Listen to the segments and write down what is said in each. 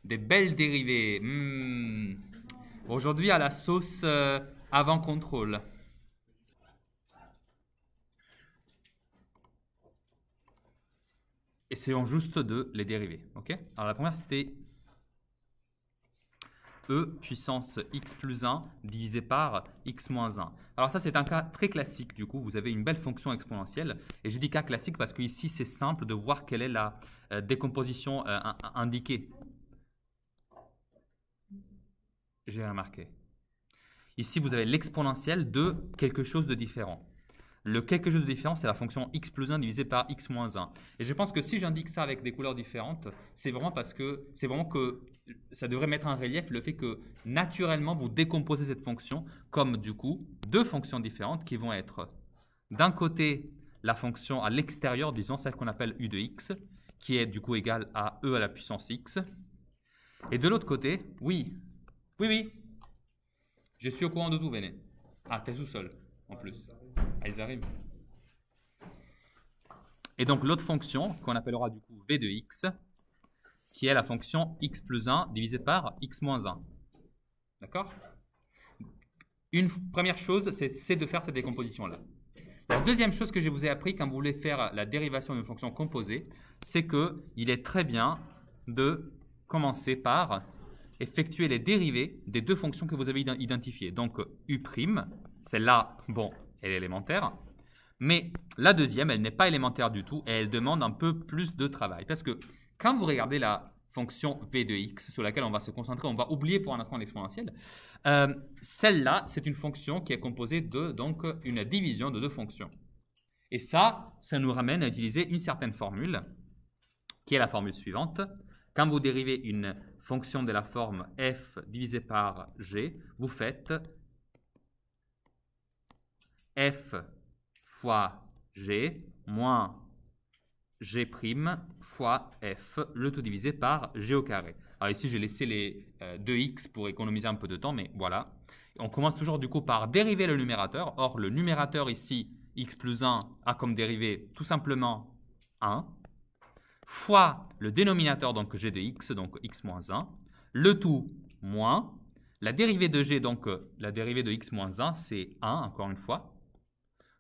Des belles dérivées. Aujourd'hui, à la sauce avant contrôle. Essayons juste de les dériver. Ok. Alors la première, c'était e puissance x plus 1 divisé par x moins 1. Alors ça, c'est un cas très classique. Du coup, vous avez une belle fonction exponentielle. Et je dis cas classique parce qu'ici, c'est simple de voir quelle est la décomposition indiquée. J'ai remarqué. Ici, vous avez l'exponentielle de quelque chose de différent. Le quelque chose de différent, c'est la fonction x plus 1 divisé par x moins 1. Et je pense que si j'indique ça avec des couleurs différentes, c'est vraiment que ça devrait mettre en relief le fait que naturellement, vous décomposez cette fonction comme du coup deux fonctions différentes qui vont être d'un côté la fonction à l'extérieur, disons celle qu'on appelle u de x, qui est du coup égale à e à la puissance x. Et de l'autre côté, oui, je suis au courant de tout, Véné. Ah, t'es sous-sol en plus. Ah, ils arrivent. Et donc l'autre fonction, qu'on appellera du coup v de x, qui est la fonction x plus 1 divisé par x moins 1. D'accord? Une première chose, c'est de faire cette décomposition-là. La deuxième chose que je vous ai appris quand vous voulez faire la dérivation d'une fonction composée, c'est qu'il est très bien de commencer par effectuer les dérivées des deux fonctions que vous avez identifiées. Donc u', celle-là, bon, elle est élémentaire. Mais la deuxième, elle n'est pas élémentaire du tout et elle demande un peu plus de travail. Parce que quand vous regardez la fonction v de x sur laquelle on va se concentrer, on va oublier pour un instant l'exponentielle. Celle-là, c'est une fonction qui est composée de donc une division de deux fonctions. Et ça nous ramène à utiliser une certaine formule qui est la formule suivante. Quand vous dérivez une fonction de la forme f divisé par g, vous faites f fois g moins g' fois f, le tout divisé par g au carré. Alors ici, j'ai laissé les 2x pour économiser un peu de temps, mais voilà. On commence toujours du coup par dériver le numérateur. Or, le numérateur ici, x plus 1, a comme dérivée tout simplement 1, fois le dénominateur, donc g de x, donc x moins 1, le tout moins la dérivée de g, donc la dérivée de x moins 1, c'est 1, encore une fois,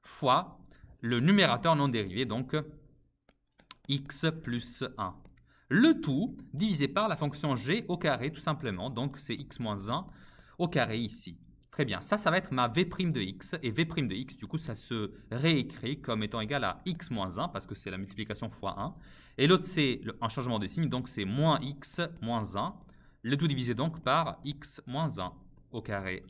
fois le numérateur non dérivé, donc x plus 1. Le tout divisé par la fonction g au carré, tout simplement, donc c'est x moins 1 au carré ici. Très bien, ça va être ma v' de x, et v' de x, du coup, ça se réécrit comme étant égal à x moins 1, parce que c'est la multiplication fois 1, et l'autre, c'est un changement de signe, donc c'est moins x moins 1, le tout divisé donc par x moins 1 au carré.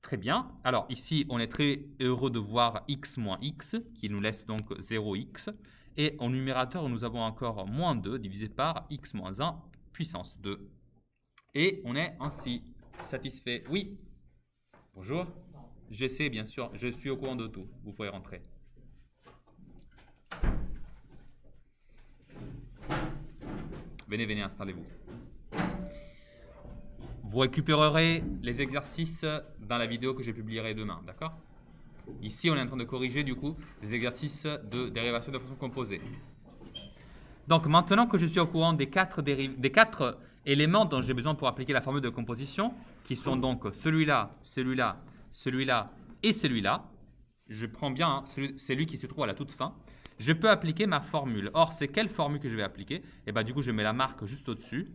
Très bien, alors ici, on est très heureux de voir x moins x, qui nous laisse donc 0x, et en numérateur, nous avons encore moins 2 divisé par x moins 1 puissance 2. Et on est ainsi satisfait. Oui. Bonjour. J'essaie, bien sûr. Je suis au courant de tout. Vous pouvez rentrer. Venez, installez-vous. Vous récupérerez les exercices dans la vidéo que je publierai demain, d'accord? Ici, on est en train de corriger, du coup, des exercices de dérivation de fonctions composées. Donc, maintenant que je suis au courant des quatre éléments dont j'ai besoin pour appliquer la formule de composition, qui sont donc celui-là, celui-là, celui-là et celui-là, je prends bien celui qui se trouve à la toute fin, je peux appliquer ma formule. Or, c'est quelle formule que je vais appliquer? Et bien, du coup, je mets la marque juste au-dessus.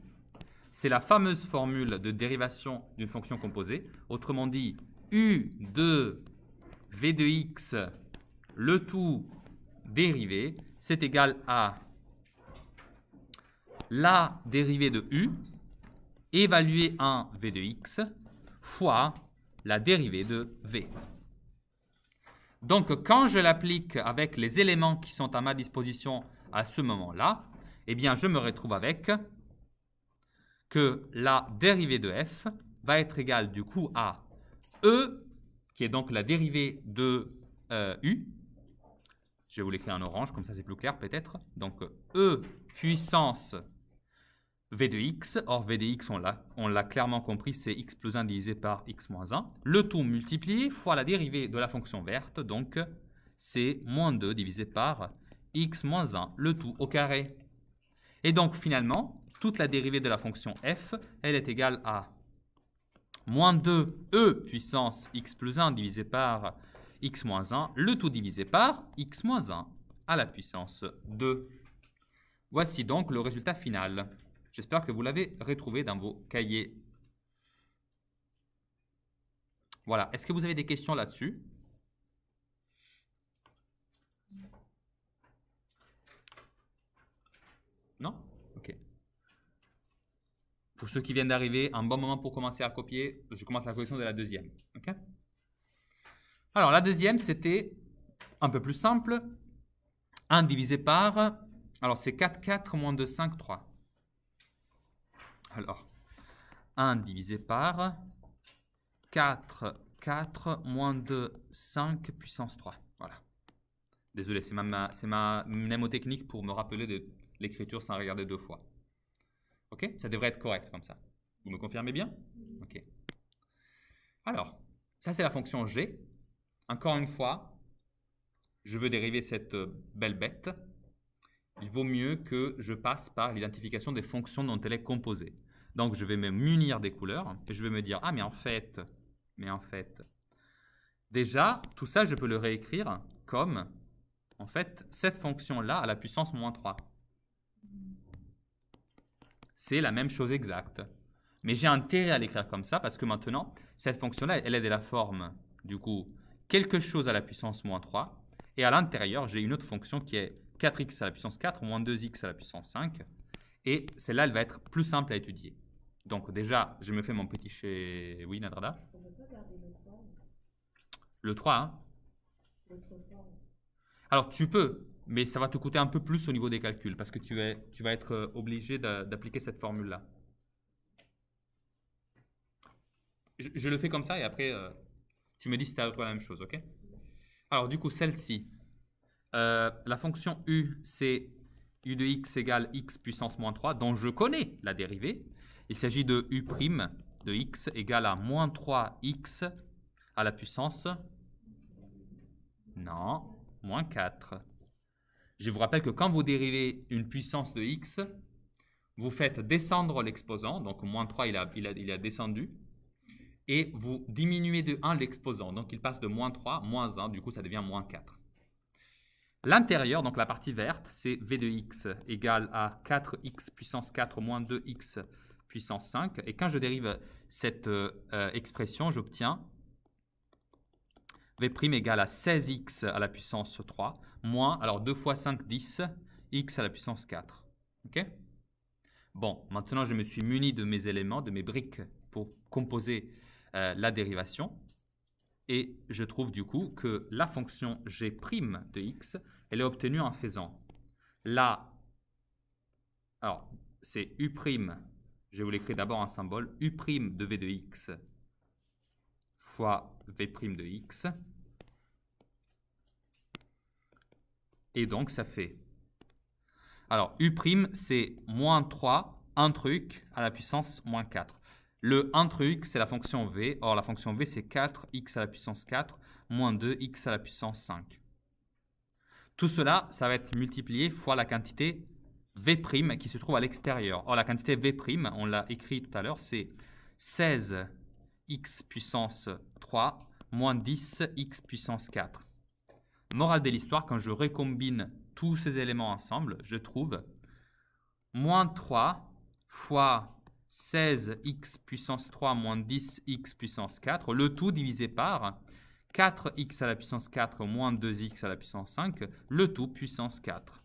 C'est la fameuse formule de dérivation d'une fonction composée. Autrement dit, u de v de x, le tout dérivé, c'est égal à la dérivée de u évaluée en v de x fois la dérivée de v. Donc, quand je l'applique avec les éléments qui sont à ma disposition à ce moment-là, eh bien, je me retrouve avec que la dérivée de f va être égale du coup à e, qui est donc la dérivée de u. Je vais vous l'écrire en orange, comme ça c'est plus clair peut-être. Donc, e puissance v de x. Or, v de x, on l'a clairement compris, c'est x plus 1 divisé par x moins 1. Le tout multiplié fois la dérivée de la fonction verte, donc c'est moins 2 divisé par x moins 1, le tout au carré. Et donc, finalement, toute la dérivée de la fonction f, elle est égale à moins 2e puissance x plus 1 divisé par x moins 1, le tout divisé par x moins 1 à la puissance 2. Voici donc le résultat final. J'espère que vous l'avez retrouvé dans vos cahiers. Voilà. Est-ce que vous avez des questions là-dessus? Non? Ok. Pour ceux qui viennent d'arriver, un bon moment pour commencer à copier. Je commence la correction de la deuxième. Ok? Alors, la deuxième, c'était un peu plus simple. 1 divisé par... Alors, c'est 4, 4, moins 2, 5, 3. Alors, 1 divisé par 4, 4, moins 2, 5, puissance 3. Voilà. Désolé, c'est ma mnémotechnique pour me rappeler de l'écriture sans regarder deux fois. Ok? Ça devrait être correct comme ça. Vous me confirmez bien? Ok. Alors, ça c'est la fonction g. Encore une fois, je veux dériver cette belle bête. Il vaut mieux que je passe par l'identification des fonctions dont elle est composée. Donc, je vais me munir des couleurs et je vais me dire, ah, mais en fait, déjà, tout ça, je peux le réécrire comme, en fait, cette fonction-là à la puissance moins 3. C'est la même chose exacte. Mais j'ai intérêt à l'écrire comme ça parce que maintenant, cette fonction-là, elle est de la forme, du coup, quelque chose à la puissance moins 3. Et à l'intérieur, j'ai une autre fonction qui est 4x à la puissance 4 moins 2x à la puissance 5. Et celle-là, elle va être plus simple à étudier. Donc déjà, je me fais mon petit chez... Oui, Nadrada? On ne peut pas garder le 3. Le 3, hein? L'autre forme. Alors, tu peux, mais ça va te coûter un peu plus au niveau des calculs parce que tu vas être obligé d'appliquer cette formule-là. Je le fais comme ça et après, tu me dis si tu as retrouvé la même chose, ok? Alors, du coup, celle-ci, la fonction u, c'est u de x égale x puissance moins 3, dont je connais la dérivée. Il s'agit de u' de x égale à moins 3x à la puissance... Non, moins 4. Je vous rappelle que quand vous dérivez une puissance de x, vous faites descendre l'exposant, donc moins 3, il a descendu, et vous diminuez de 1 l'exposant, donc il passe de moins 3, moins 1, du coup ça devient moins 4. L'intérieur, donc la partie verte, c'est v de x égale à 4x puissance 4 moins 2x puissance 5, et quand je dérive cette expression, j'obtiens v' égale à 16x à la puissance 3, moins, alors 2 fois 5, 10, x à la puissance 4. Ok? Bon, maintenant je me suis muni de mes éléments, de mes briques pour composer la dérivation. Et je trouve du coup que la fonction g' de x, elle est obtenue en faisant la... Alors, c'est u', je vais vous l'écrire d'abord en symbole, u' de v de x fois v' de x. Et donc, ça fait... Alors, u', c'est moins 3, un truc à la puissance moins 4. Le 1 truc, c'est la fonction v. Or, la fonction v, c'est 4x à la puissance 4 moins 2x à la puissance 5. Tout cela, ça va être multiplié fois la quantité v' qui se trouve à l'extérieur. Or, la quantité v', on l'a écrit tout à l'heure, c'est 16x puissance 3 moins 10x puissance 4. Morale de l'histoire, quand je recombine tous ces éléments ensemble, je trouve moins 3 fois 16x puissance 3 moins 10x puissance 4, le tout divisé par 4x à la puissance 4 moins 2x à la puissance 5, le tout puissance 4.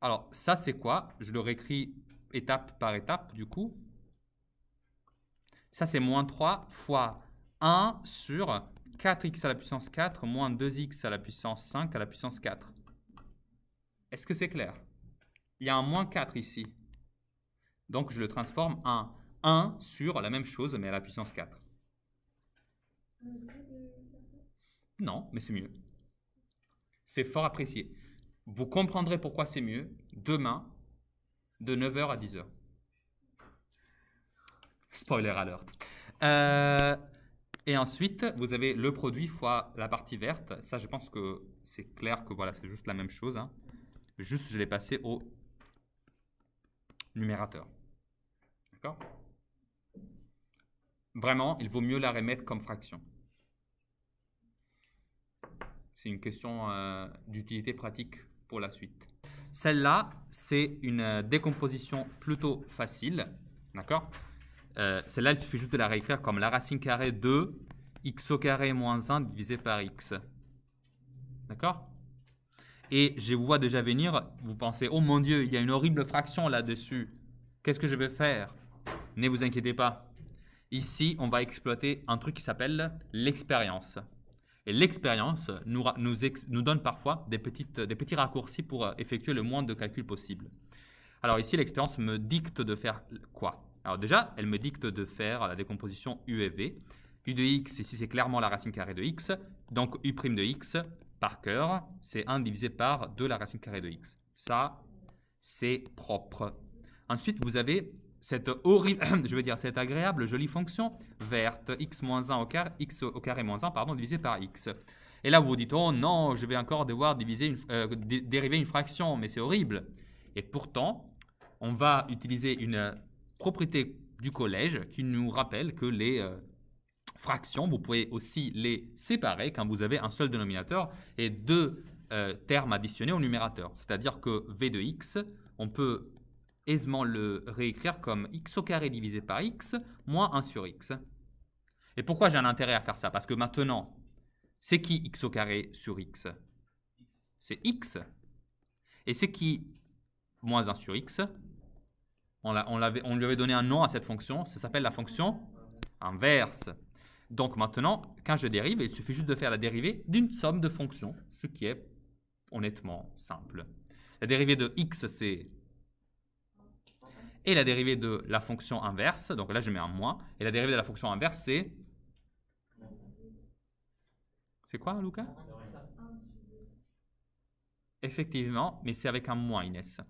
Alors, ça c'est quoi? Je le réécris étape par étape du coup. Ça c'est moins 3 fois 1 sur 4x à la puissance 4 moins 2x à la puissance 5 à la puissance 4. Est-ce que c'est clair? Il y a un moins 4 ici. Donc, je le transforme en 1 sur la même chose, mais à la puissance 4. Non, mais c'est mieux. C'est fort apprécié. Vous comprendrez pourquoi c'est mieux demain, de 9h à 10h. Spoiler alert. Et ensuite, vous avez le produit fois la partie verte. Ça, je pense que c'est clair que voilà, c'est juste la même chose. Hein. Juste, je l'ai passé au numérateur. D'accord? Vraiment, il vaut mieux la remettre comme fraction. C'est une question d'utilité pratique pour la suite. Celle-là, c'est une décomposition plutôt facile. D'accord? Celle-là, il suffit juste de la réécrire comme la racine carrée de x au carré moins 1 divisé par x. D'accord? Et je vous vois déjà venir, vous pensez, oh mon Dieu, il y a une horrible fraction là-dessus. Qu'est-ce que je vais faire? Ne vous inquiétez pas. Ici, on va exploiter un truc qui s'appelle l'expérience. Et l'expérience nous donne parfois des petits raccourcis pour effectuer le moins de calculs possible. Alors ici, l'expérience me dicte de faire quoi? Alors déjà, elle me dicte de faire la décomposition u et v. U de x, ici, c'est clairement la racine carrée de x. Donc, u' de x, par cœur, c'est 1 divisé par 2 la racine carrée de x. Ça, c'est propre. Ensuite, vous avez cette horrible, je veux dire, cette agréable, jolie fonction verte, x moins 1 au carré, x au carré moins 1, pardon, divisé par x. Et là, vous vous dites, oh non, je vais encore devoir dériver une fraction, mais c'est horrible. Et pourtant, on va utiliser une propriété du collège qui nous rappelle que les fractions, vous pouvez aussi les séparer quand vous avez un seul dénominateur et deux termes additionnés au numérateur. C'est-à-dire que v de x, on peut aisément le réécrire comme x au carré divisé par x moins 1 sur x. Et pourquoi j'ai un intérêt à faire ça? Parce que maintenant, c'est qui x au carré sur x? C'est x. Et c'est qui moins 1 sur x? On lui avait donné un nom à cette fonction, ça s'appelle la fonction inverse. Donc maintenant, quand je dérive, il suffit juste de faire la dérivée d'une somme de fonctions, ce qui est honnêtement simple. La dérivée de x, c'est... Et la dérivée de la fonction inverse, donc là je mets un moins, et la dérivée de la fonction inverse, c'est... C'est quoi, Lucas? Effectivement, mais c'est avec un moins, Inès.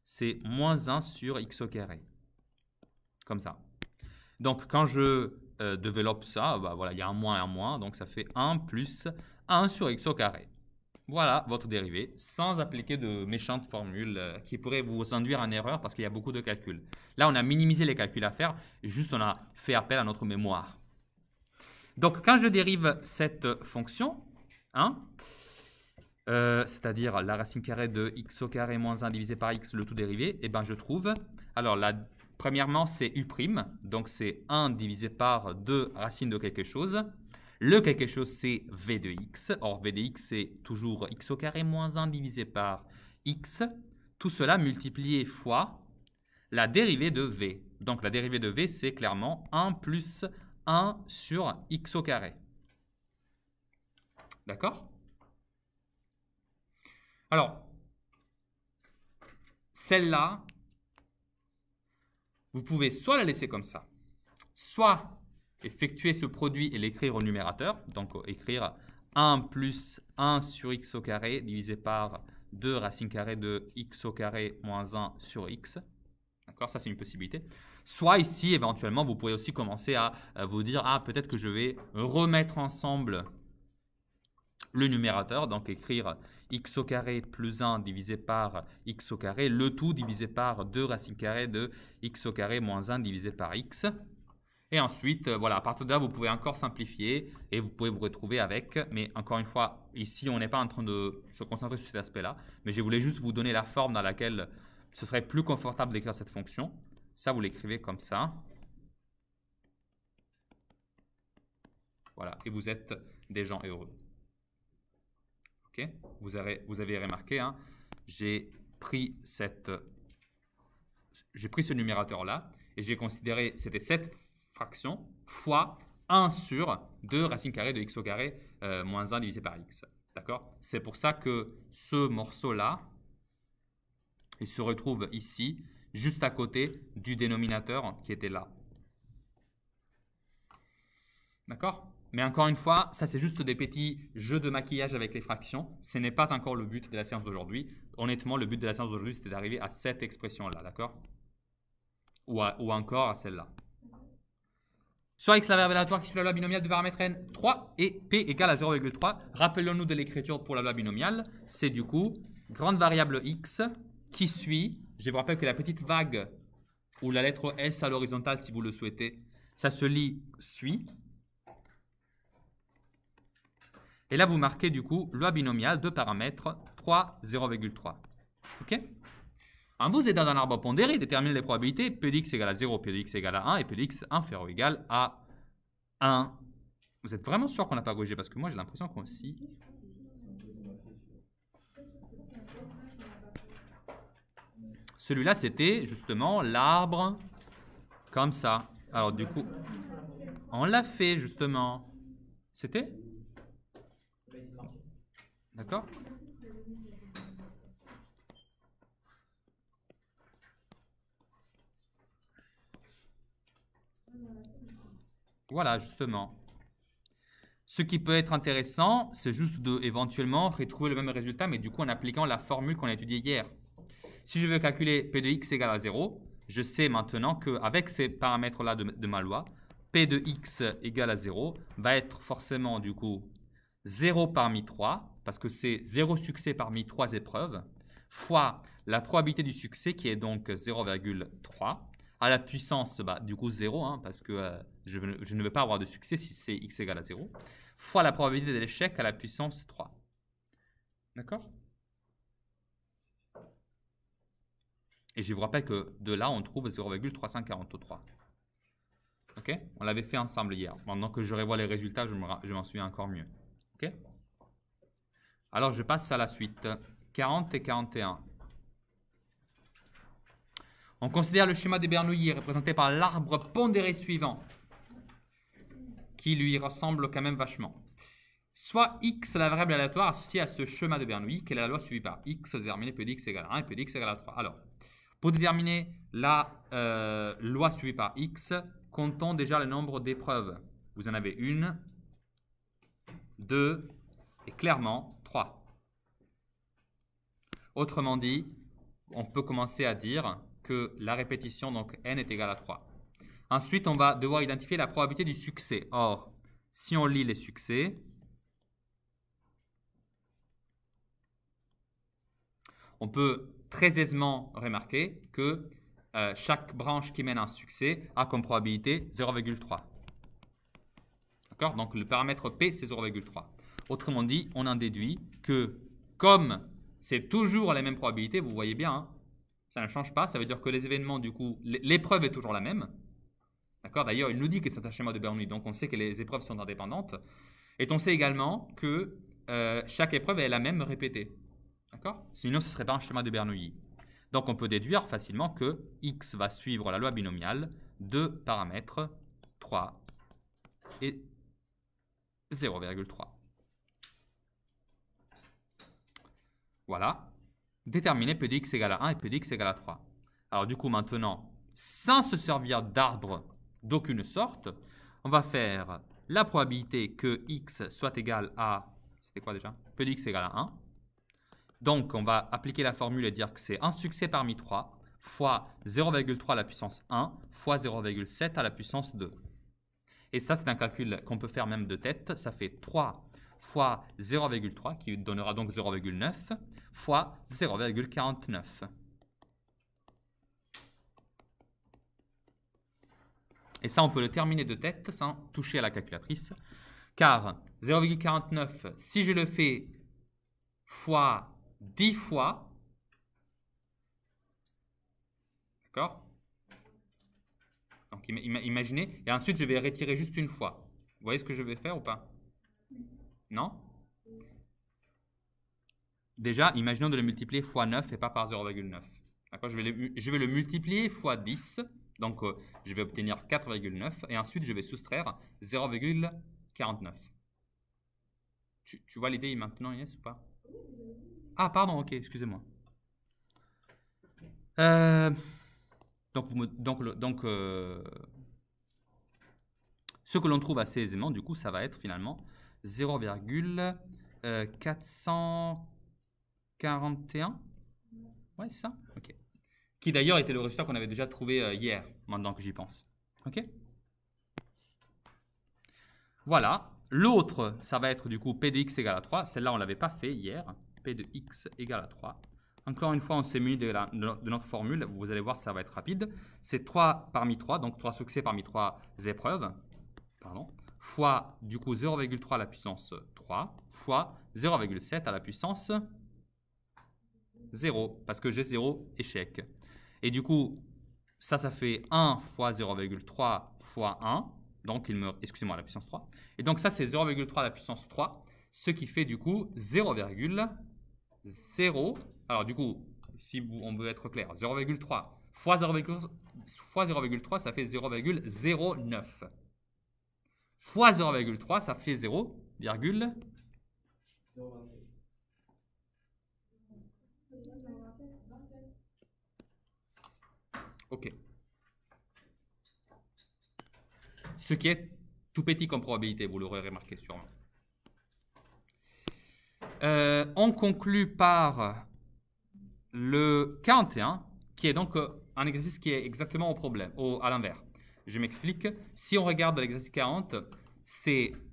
C'est moins 1 sur x au carré. Comme ça. Donc, quand je développe ça, bah, voilà, il y a un moins et un moins, donc ça fait 1 plus 1 sur x au carré. Voilà votre dérivée, sans appliquer de méchantes formules qui pourraient vous induire en erreur parce qu'il y a beaucoup de calculs. Là, on a minimisé les calculs à faire, et juste on a fait appel à notre mémoire. Donc, quand je dérive cette fonction, hein, c'est-à-dire la racine carrée de x au carré moins 1 divisé par x, le tout dérivé, et ben je trouve, alors premièrement c'est u', donc c'est 1 divisé par 2 racines de quelque chose. Le quelque chose c'est v de x, or v de x c'est toujours x au carré moins 1 divisé par x, tout cela multiplié fois la dérivée de v. Donc la dérivée de v c'est clairement 1 plus 1 sur x au carré. D'accord ? Alors, celle-là, vous pouvez soit la laisser comme ça, soit effectuer ce produit et l'écrire au numérateur, donc écrire 1 plus 1 sur x au carré divisé par 2 racine carrée de x au carré moins 1 sur x. D'accord, ça c'est une possibilité. Soit ici, éventuellement, vous pouvez aussi commencer à vous dire, ah, peut-être que je vais remettre ensemble le numérateur, donc écrire x au carré plus 1 divisé par x au carré, le tout divisé par 2 racines carrées de x au carré moins 1 divisé par x. Et ensuite, voilà, à partir de là, vous pouvez encore simplifier et vous pouvez vous retrouver avec. Mais encore une fois, ici, on n'est pas en train de se concentrer sur cet aspect-là. Mais je voulais juste vous donner la forme dans laquelle ce serait plus confortable d'écrire cette fonction. Ça, vous l'écrivez comme ça. Voilà, et vous êtes des gens heureux. Ok, vous avez remarqué, hein, j'ai pris ce numérateur-là et j'ai considéré, c'était cette fraction fois 1 sur 2 racine carrée de x au carré moins 1 divisé par x. D'accord? C'est pour ça que ce morceau-là, il se retrouve ici, juste à côté du dénominateur qui était là. D'accord? Mais encore une fois, ça c'est juste des petits jeux de maquillage avec les fractions. Ce n'est pas encore le but de la séance d'aujourd'hui. Honnêtement, le but de la séance d'aujourd'hui, c'était d'arriver à cette expression-là, d'accord? Ou encore à celle-là. Soit x la variable aléatoire qui suit la loi binomiale de paramètre n, 3 et p égale à 0,3. Rappelons-nous de l'écriture pour la loi binomiale. C'est du coup grande variable x qui suit, je vous rappelle que la petite vague ou la lettre S à l'horizontale si vous le souhaitez. Ça se lit suit. Et là, vous marquez du coup loi binomiale de paramètres 3, 0,3. OK? En vous aidant d'un arbre pondéré, déterminez les probabilités P de x égale à 0, P de x égale à 1 et P de x inférieur ou égal à 1. Vous êtes vraiment sûr qu'on n'a pas corrigé? Parce que moi, j'ai l'impression qu'on aussi. Celui-là, c'était justement l'arbre comme ça. Alors du coup, on l'a fait justement. C'était? D'accord? Voilà, justement. Ce qui peut être intéressant, c'est juste de éventuellement retrouver le même résultat, mais du coup en appliquant la formule qu'on a étudiée hier. Si je veux calculer P de x égale à 0, je sais maintenant qu'avec ces paramètres-là de ma loi, P de x égale à 0 va être forcément du coup 0 parmi 3, parce que c'est 0 succès parmi 3 épreuves, fois la probabilité du succès qui est donc 0,3, à la puissance du coup 0, hein, parce que je ne veux pas avoir de succès si c'est x égale à 0, fois la probabilité de l'échec à la puissance 3. D'accord? Et je vous rappelle que de là, on trouve 0,343. Ok? On l'avait fait ensemble hier. Maintenant que je revois les résultats, je m'en souviens encore mieux. Ok? Alors, je passe à la suite. 40 et 41. On considère le schéma de Bernoulli représenté par l'arbre pondéré suivant, qui lui ressemble quand même vachement. Soit x, la variable aléatoire associée à ce schéma de Bernoulli, quelle est la loi suivie par x, déterminée P de x égale à 1 et P de x égale à 3. Alors, pour déterminer la loi suivie par x, comptons déjà le nombre d'épreuves. Vous en avez 1, 2 et clairement 3. Autrement dit, on peut commencer à dire que la répétition, donc n, est égale à 3. Ensuite, on va devoir identifier la probabilité du succès. Or, si on lit les succès, on peut très aisément remarquer que chaque branche qui mène à un succès a comme probabilité 0,3. D'accord? Donc le paramètre P, c'est 0,3. Autrement dit, on en déduit que comme c'est toujours la même probabilité, vous voyez bien, hein, ça ne change pas, ça veut dire que les événements, du coup, l'épreuve est toujours la même. D'accord? D'ailleurs, il nous dit que c'est un schéma de Bernoulli, donc on sait que les épreuves sont indépendantes. Et on sait également que chaque épreuve est la même répétée. D'accord? Sinon, ce ne serait pas un schéma de Bernoulli. Donc, on peut déduire facilement que x va suivre la loi binomiale de paramètres 3 et 0,3. Voilà. Déterminer P de x égale à 1 et P de x égale à 3. Alors, du coup, maintenant, sans se servir d'arbre d'aucune sorte, on va faire la probabilité que x soit égal à... C'était quoi déjà? P de x égale à 1. Donc, on va appliquer la formule et dire que c'est un succès parmi 3 fois 0,3 à la puissance 1 fois 0,7 à la puissance 2. Et ça, c'est un calcul qu'on peut faire même de tête. Ça fait 3 fois 0,3 qui donnera donc 0,9 fois 0,49. Et ça, on peut le terminer de tête sans toucher à la calculatrice. Car 0,49, si je le fais fois 10 fois, d'accord? Donc imaginez, et ensuite je vais retirer juste une fois. Vous voyez ce que je vais faire ou pas? Non? Déjà, imaginons de le multiplier fois 9 et pas par 0,9. D'accord? Je vais le multiplier fois 10, donc je vais obtenir 4,9, et ensuite je vais soustraire 0,49. Tu vois l'idée maintenant, Inès, ou pas? Ah, pardon, ok, excusez-moi. Ce que l'on trouve assez aisément, du coup, ça va être finalement 0,441. Ouais, c'est ça? Ok. Qui d'ailleurs était le résultat qu'on avait déjà trouvé hier, maintenant que j'y pense. Ok? Voilà. L'autre, ça va être du coup P de x égale à 3. Celle-là, on ne l'avait pas fait hier. P de x égale à 3. Encore une fois, on s'est muni de notre formule. Vous allez voir, ça va être rapide. C'est 3 parmi 3, donc 3 succès parmi 3 épreuves, pardon, fois du coup 0,3 à la puissance 3, fois 0,7 à la puissance 0, parce que j'ai 0 échec. Et du coup, ça fait 1 fois 0,3 fois 1, donc excusez-moi, à la puissance 3. Et donc ça, c'est 0,3 à la puissance 3, ce qui fait du coup 0,0. Alors du coup, si on veut être clair, 0,3 fois 0,3, ça fait 0,09. Fois 0,3, ça fait 0,027. Ok. Ce qui est tout petit comme probabilité, vous l'aurez remarqué sûrement. On conclut par le 41, qui est donc un exercice qui est exactement à l'inverse. Je m'explique. Si on regarde l'exercice 40,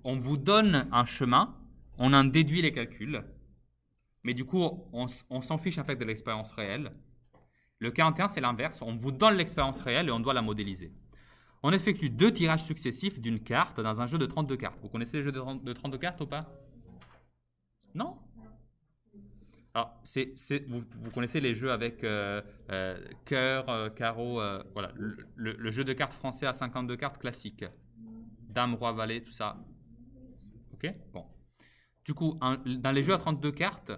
on vous donne un chemin, on en déduit les calculs, mais du coup, on s'en fiche en fait de l'expérience réelle. Le 41, c'est l'inverse. On vous donne l'expérience réelle et on doit la modéliser. On effectue 2 tirages successifs d'une carte dans un jeu de 32 cartes. Vous connaissez les jeux de 32 cartes ou pas? Non? Alors, vous connaissez les jeux avec cœur, carreau, voilà, le jeu de cartes français à 52 cartes classique. Dame, roi, valet, tout ça. Ok? Bon. Du coup, dans les jeux à 32 cartes,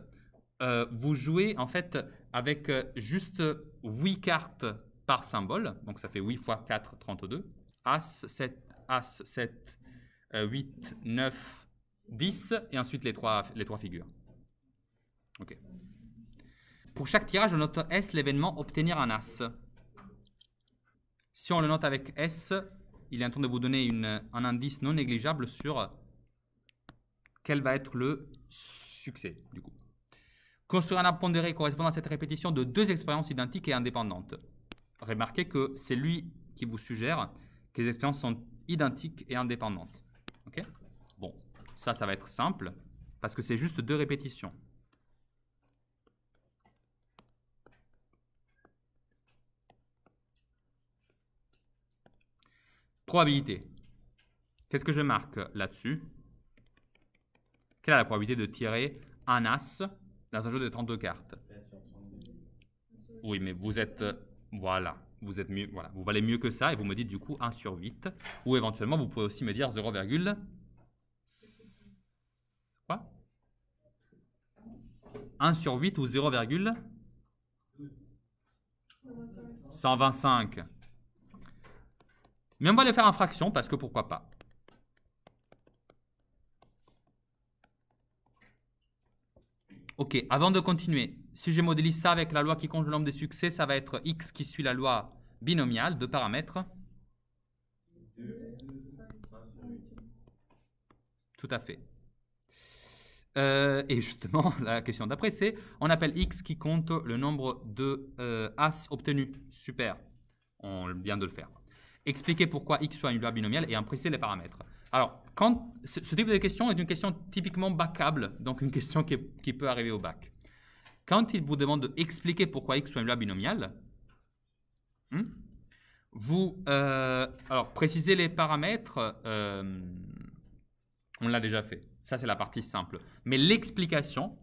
vous jouez en fait avec juste 8 cartes par symbole. Donc, ça fait 8 fois 4, 32. As, 7, 8, 9, 10. Et ensuite, les trois figures. Ok. Pour chaque tirage, on note S l'événement obtenir un As. Si on le note avec S, il est en train de vous donner un indice non négligeable sur quel va être le succès, du coup. Construire un arbre pondéré correspondant à cette répétition de 2 expériences identiques et indépendantes. Remarquez que c'est lui qui vous suggère que les expériences sont identiques et indépendantes. Ok? Bon, ça va être simple, parce que c'est juste 2 répétitions. Probabilité. Qu'est-ce que je marque là-dessus? Quelle est la probabilité de tirer un As dans un jeu de 32 cartes? Oui, mais vous êtes... voilà, vous êtes mieux, voilà, vous valez mieux que ça et vous me dites du coup 1 sur 8. Ou éventuellement, vous pouvez aussi me dire 0, quoi? 1 sur 8 ou 0,125. Mais on va les faire en fraction parce que pourquoi pas. Ok, avant de continuer, si je modélise ça avec la loi qui compte le nombre de succès, ça va être x qui suit la loi binomiale de paramètres. Tout à fait. Et justement, la question d'après, c'est on appelle x qui compte le nombre de as obtenus. Super, on vient de le faire. Expliquer pourquoi x soit une loi binomiale et en préciser les paramètres. Alors, ce type de question est une question typiquement backable, donc une question qui peut arriver au bac. Quand il vous demande d'expliquer pourquoi x soit une loi binomiale, alors préciser les paramètres, on l'a déjà fait. Ça, c'est la partie simple. Mais l'explication,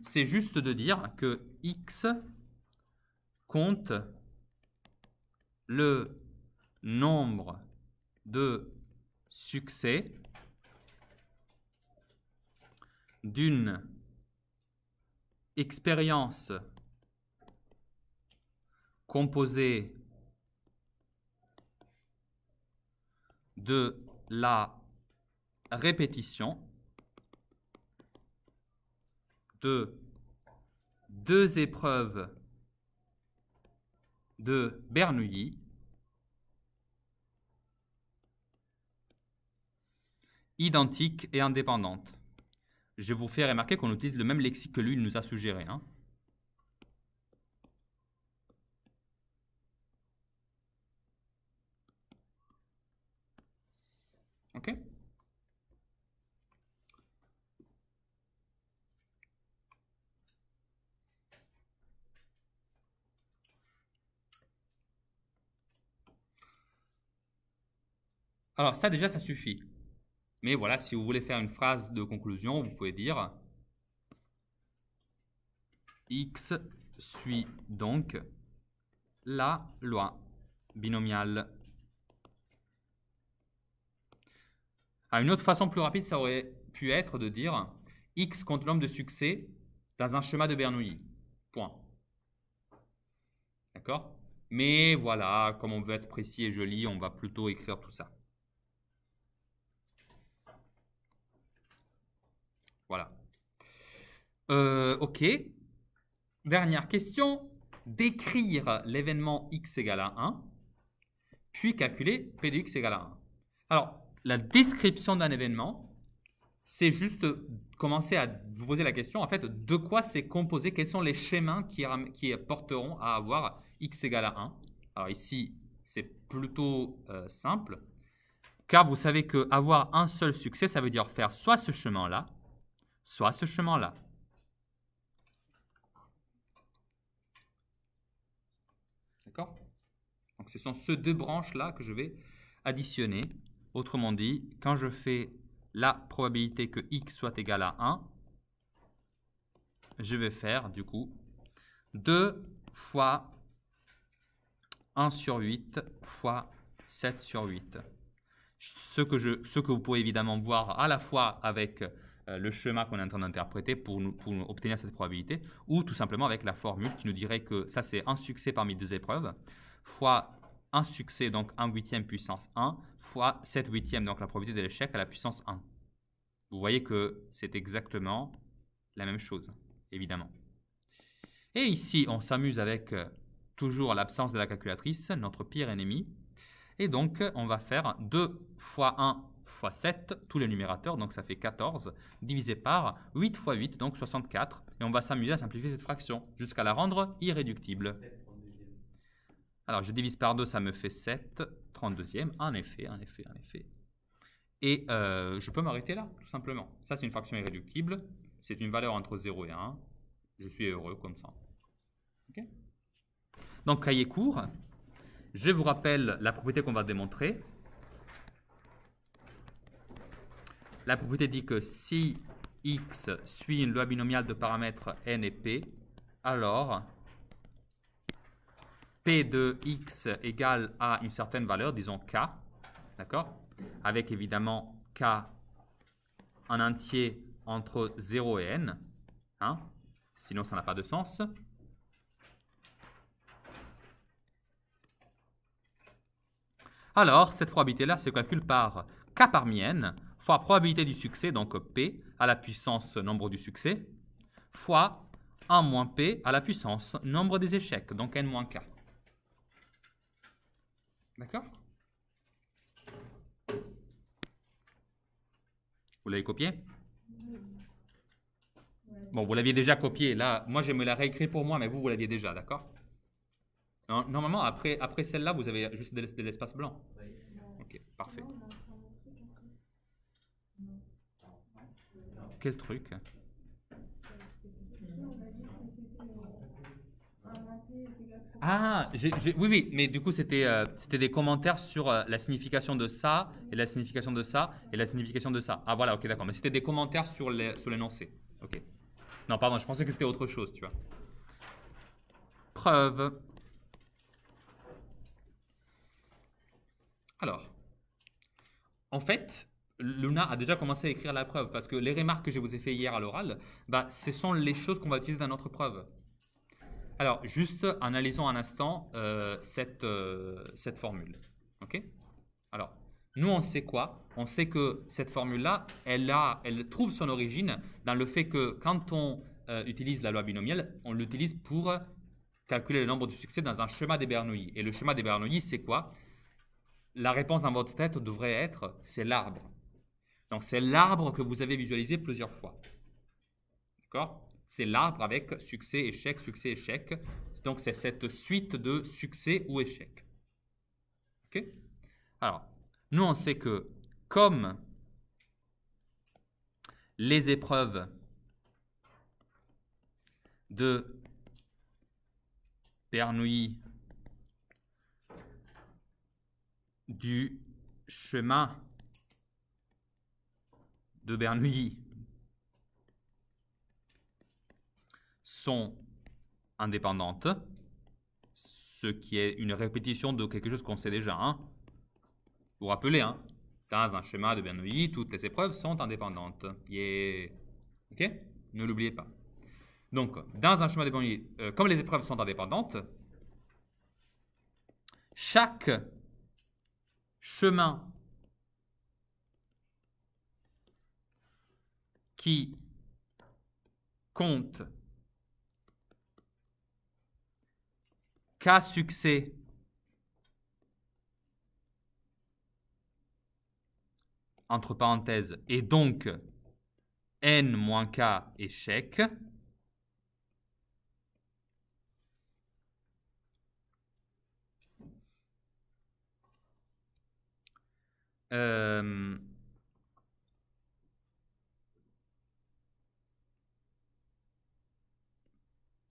c'est juste de dire que x compte le nombre de succès d'une expérience composée de la répétition de 2 épreuves de Bernoulli identiques et indépendantes. Je vous fais remarquer qu'on utilise le même lexique que lui, il nous a suggéré. Hein. Ok? Alors ça déjà, ça suffit. Mais voilà, si vous voulez faire une phrase de conclusion, vous pouvez dire X suit donc la loi binomiale. Une autre façon plus rapide, ça aurait pu être de dire X compte le nombre de succès dans un schéma de Bernoulli. Point. D'accord? Mais voilà, comme on veut être précis et joli, on va plutôt écrire tout ça. Voilà. Ok. Dernière question. Décrire l'événement x égale à 1, puis calculer p de x égale à 1. Alors, la description d'un événement, c'est juste commencer à vous poser la question, en fait, de quoi c'est composé, quels sont les schémas qui porteront à avoir x égale à 1. Alors ici, c'est plutôt simple, car vous savez qu'avoir un seul succès, ça veut dire faire soit ce chemin-là, soit ce chemin-là. D'accord? Donc ce sont ces deux branches-là que je vais additionner. Autrement dit, quand je fais la probabilité que x soit égal à 1, je vais faire du coup 2 fois 1 sur 8 fois 7 sur 8. Ce que vous pouvez évidemment voir à la fois avec le schéma qu'on est en train d'interpréter pour obtenir cette probabilité, ou tout simplement avec la formule qui nous dirait que ça c'est un succès parmi deux épreuves, fois un succès, donc 1 huitième puissance 1, fois 7 huitièmes, donc la probabilité de l'échec à la puissance 1. Vous voyez que c'est exactement la même chose, évidemment. Et ici, on s'amuse avec toujours l'absence de la calculatrice, notre pire ennemi. Et donc, on va faire 2 fois 1 fois 7, tous les numérateurs, donc ça fait 14, divisé par 8 fois 8, donc 64. Et on va s'amuser à simplifier cette fraction jusqu'à la rendre irréductible. Alors, je divise par 2, ça me fait 7, 32e, en effet. Et je peux m'arrêter là, tout simplement. Ça, c'est une fraction irréductible. C'est une valeur entre 0 et 1. Je suis heureux comme ça. Okay. Donc, cahier court. Je vous rappelle la propriété qu'on va démontrer. La propriété dit que si x suit une loi binomiale de paramètres n et p, alors p de x égale à une certaine valeur, disons k, d'accord, avec évidemment k en entier entre 0 et n, hein, sinon ça n'a pas de sens. Alors, cette probabilité-là se calcule par k parmi n fois probabilité du succès, donc p à la puissance nombre du succès, fois 1 moins p à la puissance nombre des échecs, donc n moins k. D'accord? Vous l'avez copié? Bon, vous l'aviez déjà copié. Là, moi, je me la réécrit pour moi, mais vous l'aviez déjà, d'accord? Normalement, après celle-là, vous avez juste de l'espace blanc. Ok, parfait. Quel truc? Ah, oui, mais du coup, c'était des commentaires sur la signification de ça, et la signification de ça, et la signification de ça. Ah, voilà, ok, d'accord. Mais c'était des commentaires sur l'énoncé. Ok. Non, pardon, je pensais que c'était autre chose, tu vois. Preuve. Alors, en fait, Luna a déjà commencé à écrire la preuve, parce que les remarques que je vous ai fait hier à l'oral, bah, ce sont les choses qu'on va utiliser dans notre preuve. Alors, juste analysons un instant cette formule. Ok? Alors, nous, on sait quoi? On sait que cette formule-là, elle trouve son origine dans le fait que quand on utilise la loi binomiale, on l'utilise pour calculer le nombre de succès dans un schéma des Bernoulli. Et le schéma des Bernoulli, c'est quoi? La réponse dans votre tête devrait être, c'est l'arbre. Donc, c'est l'arbre que vous avez visualisé plusieurs fois. D'accord? C'est l'arbre avec succès, échec, succès, échec. Donc, c'est cette suite de succès ou échec. Ok? Alors, nous, on sait que comme les épreuves de Bernoulli du chemins de Bernoulli sont indépendantes, ce qui est une répétition de quelque chose qu'on sait déjà. Hein. Vous vous rappelez, hein, dans un schéma de Bernoulli, toutes les épreuves sont indépendantes. Yeah. Ok? Ne l'oubliez pas. Donc, dans un schéma de Bernoulli, comme les épreuves sont indépendantes, chaque chemin qui compte K succès entre parenthèses et donc N moins K échec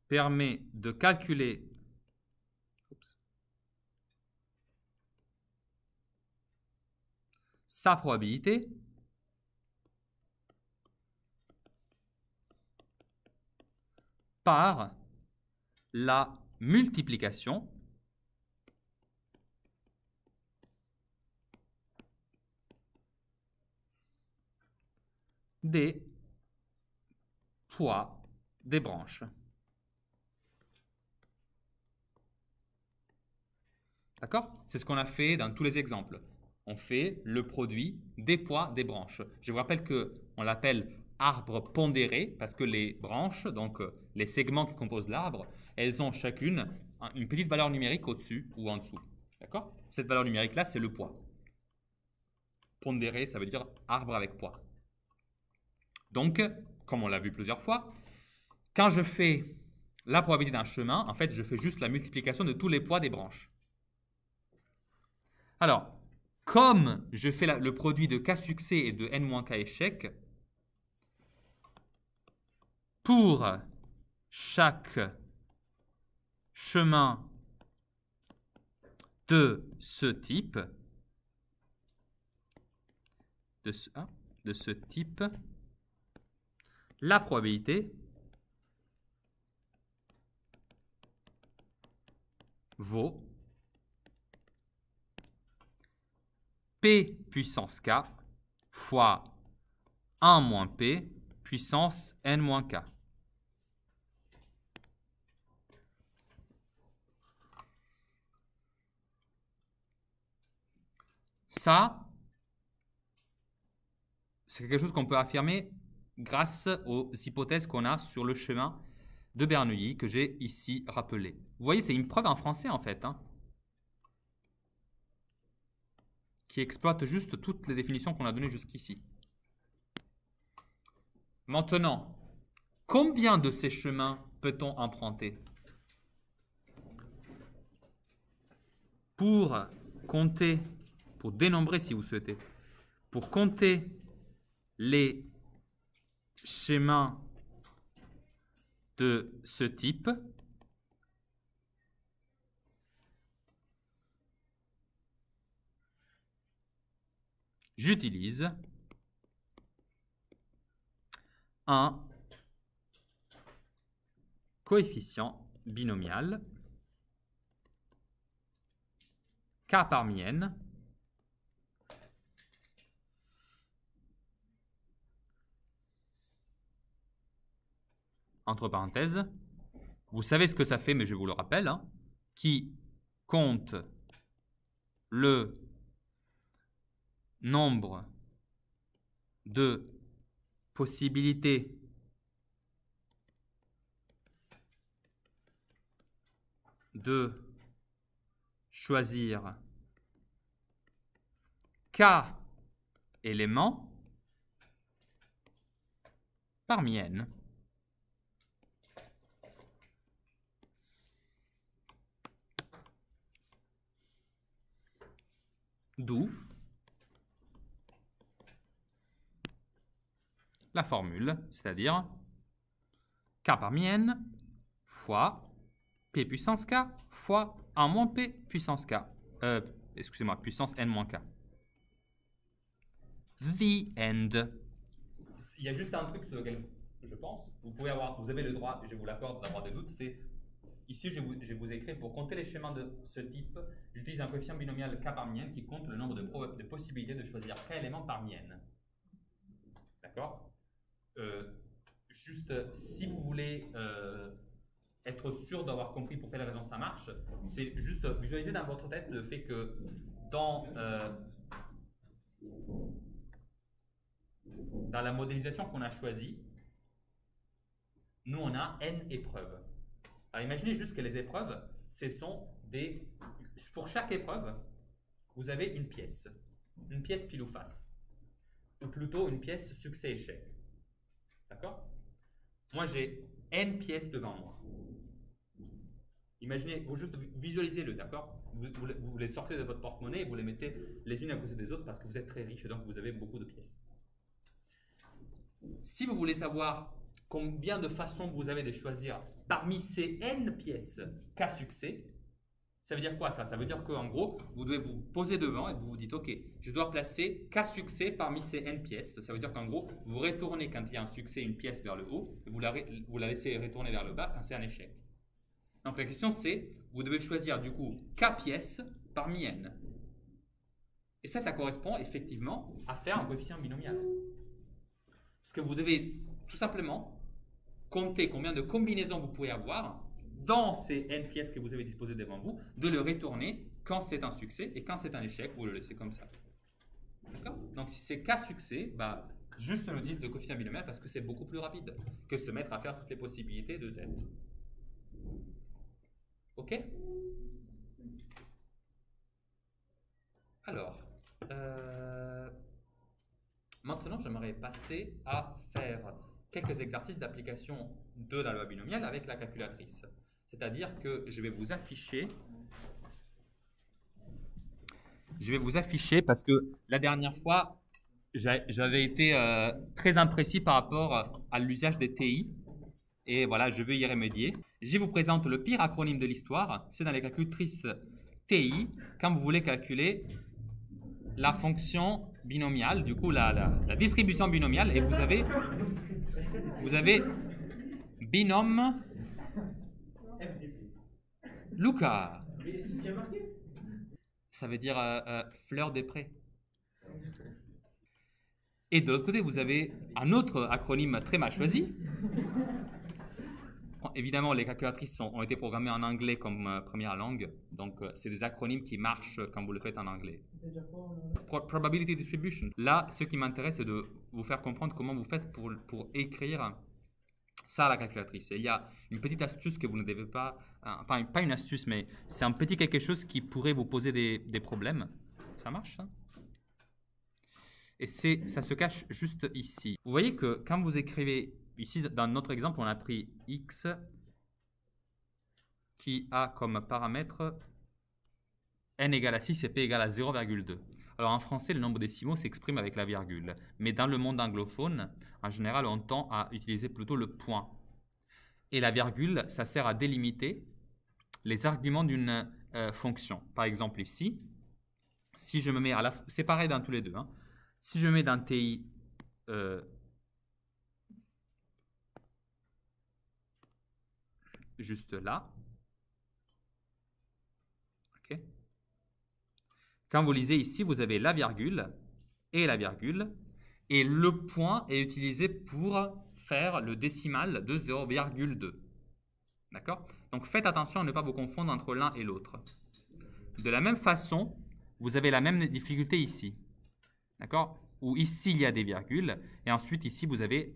permet de calculer sa probabilité par la multiplication des poids des branches. D'accord? C'est ce qu'on a fait dans tous les exemples. On fait le produit des poids des branches. Je vous rappelle qu'on l'appelle arbre pondéré parce que les branches, donc les segments qui composent l'arbre, elles ont chacune une petite valeur numérique au-dessus ou en dessous. D'accord? Cette valeur numérique-là, c'est le poids. Pondéré, ça veut dire arbre avec poids. Donc, comme on l'a vu plusieurs fois, quand je fais la probabilité d'un chemin, en fait, je fais juste la multiplication de tous les poids des branches. Alors, comme je fais le produit de K succès et de N-K échec, pour chaque chemin de ce type, la probabilité vaut P puissance K fois 1 moins P puissance N moins K. Ça, c'est quelque chose qu'on peut affirmer grâce aux hypothèses qu'on a sur le chemin de Bernoulli que j'ai ici rappelé. Vous voyez, c'est une preuve en français en fait, hein, qui exploite juste toutes les définitions qu'on a données jusqu'ici. Maintenant, combien de ces chemins peut-on emprunter? Pour compter, pour dénombrer si vous souhaitez, pour compter les schémas de ce type, j'utilise un coefficient binomial K parmi N entre parenthèses. Vous savez ce que ça fait, mais je vous le rappelle, hein, qui compte le nombre de possibilités de choisir K éléments parmi N. D'où la formule, c'est-à-dire K parmi N fois P puissance K fois 1 moins P puissance K. Excusez-moi, puissance N moins K. The end. Il y a juste un truc sur lequel je pense. Vous avez le droit, je vous l'accorde, d'avoir des doutes. C'est ici, je vous écris pour compter les schémas de ce type. J'utilise un coefficient binomial k parmi n qui compte le nombre de possibilités de choisir k éléments parmi n. D'accord? Juste, si vous voulez être sûr d'avoir compris pour quelle raison ça marche, c'est juste visualiser dans votre tête le fait que dans la modélisation qu'on a choisie, nous on a n épreuves. Alors imaginez juste que les épreuves, ce sont des... Pour chaque épreuve, vous avez une pièce pile ou face, ou plutôt une pièce succès-échec. D'accord? Moi j'ai n pièces devant moi. Imaginez, vous juste visualisez-le, d'accord? Vous les sortez de votre porte-monnaie et vous les mettez les unes à côté des autres parce que vous êtes très riche et donc vous avez beaucoup de pièces. Si vous voulez savoir combien de façons vous avez de choisir parmi ces n pièces k succès, ça veut dire quoi ça? Ça veut dire qu'en gros, vous devez vous poser devant et vous vous dites, ok, je dois placer k succès parmi ces n pièces. Ça veut dire qu'en gros, vous retournez quand il y a un succès une pièce vers le haut et vous la laissez retourner vers le bas quand c'est un échec. Donc la question c'est, vous devez choisir du coup k pièces parmi n. Et ça correspond effectivement à faire un coefficient binomial. Parce que vous devez tout simplement compter combien de combinaisons vous pouvez avoir dans ces n pièces que vous avez disposées devant vous, de le retourner quand c'est un succès et quand c'est un échec, vous le laissez comme ça. D'accord? Donc si c'est k succès, bah, juste le 10 de coefficient binomial parce que c'est beaucoup plus rapide que se mettre à faire toutes les possibilités de tête. Ok? Alors, maintenant j'aimerais passer à faire quelques exercices d'application de la loi binomiale avec la calculatrice. C'est-à-dire que je vais vous afficher parce que la dernière fois, j'avais été très imprécis par rapport à l'usage des TI. Et voilà, je vais y remédier. Je vous présente le pire acronyme de l'histoire. C'est dans les calculatrices TI, quand vous voulez calculer la fonction binomiale, du coup la distribution binomiale, et vous avez binôme Luca. Mais c'est ce qui a marqué. Ça veut dire fleur des prés. Et de l'autre côté, vous avez un autre acronyme très mal choisi. Évidemment, les calculatrices ont été programmées en anglais comme première langue, donc c'est des acronymes qui marchent quand vous le faites en anglais. C'est-à-dire quoi en anglais? Probability distribution. Là, ce qui m'intéresse, c'est de vous faire comprendre comment vous faites pour écrire ça à la calculatrice. Et il y a une petite astuce que vous ne devez pas... Enfin, pas une astuce, mais c'est un petit quelque chose qui pourrait vous poser des problèmes. Ça marche, ça? Et ça se cache juste ici. Vous voyez que quand vous écrivez... Ici, dans notre exemple, on a pris x qui a comme paramètre n égale à 6 et p égale à 0,2. Alors en français, le nombre décimaux s'exprime avec la virgule. Mais dans le monde anglophone, en général, on tend à utiliser plutôt le point. Et la virgule, ça sert à délimiter les arguments d'une fonction. Par exemple ici, si je me mets à la... C'est pareil dans tous les deux. Hein. Si je me mets dans TI... juste là. Okay. Quand vous lisez ici, vous avez la virgule, et le point est utilisé pour faire le décimal de 0,2. D'accord? Donc faites attention à ne pas vous confondre entre l'un et l'autre. De la même façon, vous avez la même difficulté ici. D'accord? Où ici, il y a des virgules, et ensuite, ici, vous avez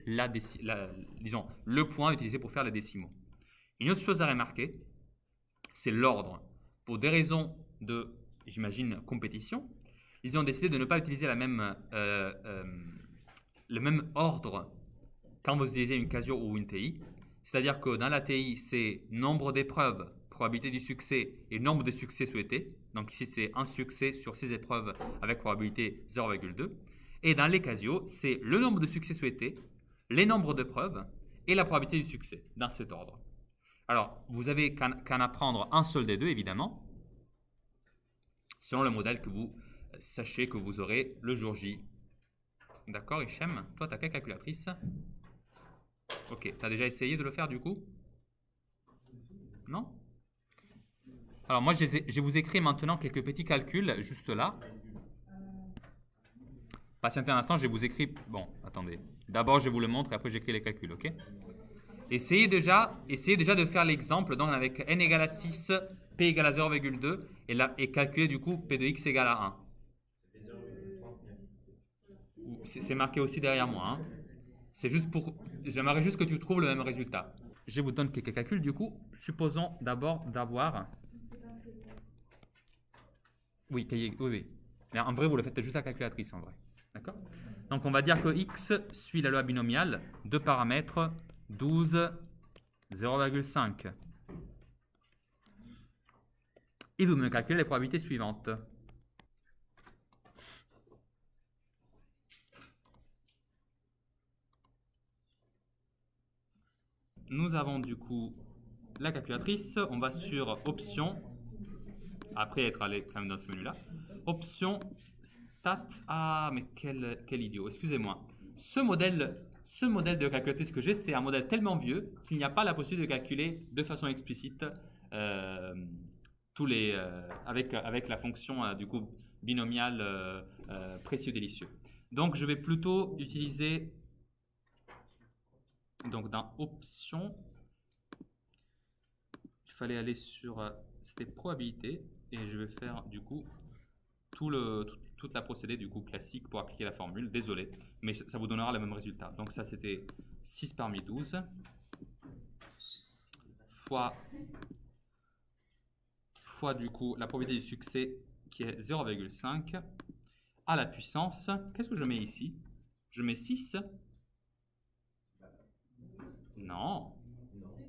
disons, le point utilisé pour faire les décimaux. Une autre chose à remarquer, c'est l'ordre. Pour des raisons de, j'imagine, compétition, ils ont décidé de ne pas utiliser le même ordre quand vous utilisez une Casio ou une TI. C'est-à-dire que dans la TI, c'est nombre d'épreuves, probabilité du succès et nombre de succès souhaités. Donc ici, c'est un succès sur 6 épreuves avec probabilité 0,2. Et dans les Casio, c'est le nombre de succès souhaités, les nombres d'épreuves et la probabilité du succès, dans cet ordre. Alors, vous avez qu'à apprendre un seul des deux, évidemment, selon le modèle que vous sachez que vous aurez le jour J D'accord, Hichem. Toi, tu as quelle calculatrice? Ok, tu as déjà essayé de le faire du coup? Non? Alors moi, je vous écris maintenant quelques petits calculs juste là. Patientez un instant, je vous écris... Bon, attendez. D'abord, je vous le montre et après, j'écris les calculs, ok? Essayez déjà de faire l'exemple donc avec n égale à 6, p égale à 0,2 et calculer du coup p de x égale à 1. C'est marqué aussi derrière moi. Hein. C'est juste pour... J'aimerais juste que tu trouves le même résultat. Je vous donne quelques calculs du coup. Supposons d'abord d'avoir... Oui, oui. Mais en vrai, vous le faites juste à la calculatrice en vrai. D'accord? Donc on va dire que x suit la loi binomiale, deux paramètres, 12, 0,5. Et vous me calculez les probabilités suivantes. Nous avons du coup la calculatrice. On va sur option, après être allé quand même dans ce menu-là. Option, stat. Ah, mais quel idiot, excusez-moi. Ce modèle de calculatrice que j'ai, c'est un modèle tellement vieux qu'il n'y a pas la possibilité de calculer de façon explicite avec la fonction du coup binomiale précieux délicieux. Donc je vais plutôt utiliser donc dans options, il fallait aller sur c'était probabilité et je vais faire du coup toute la procédé du coup classique pour appliquer la formule. Désolé, mais ça vous donnera le même résultat. Donc ça c'était 6 parmi 12 fois du coup la probabilité du succès qui est 0,5 à la puissance. Qu'est-ce que je mets ici? Je mets 6? Non,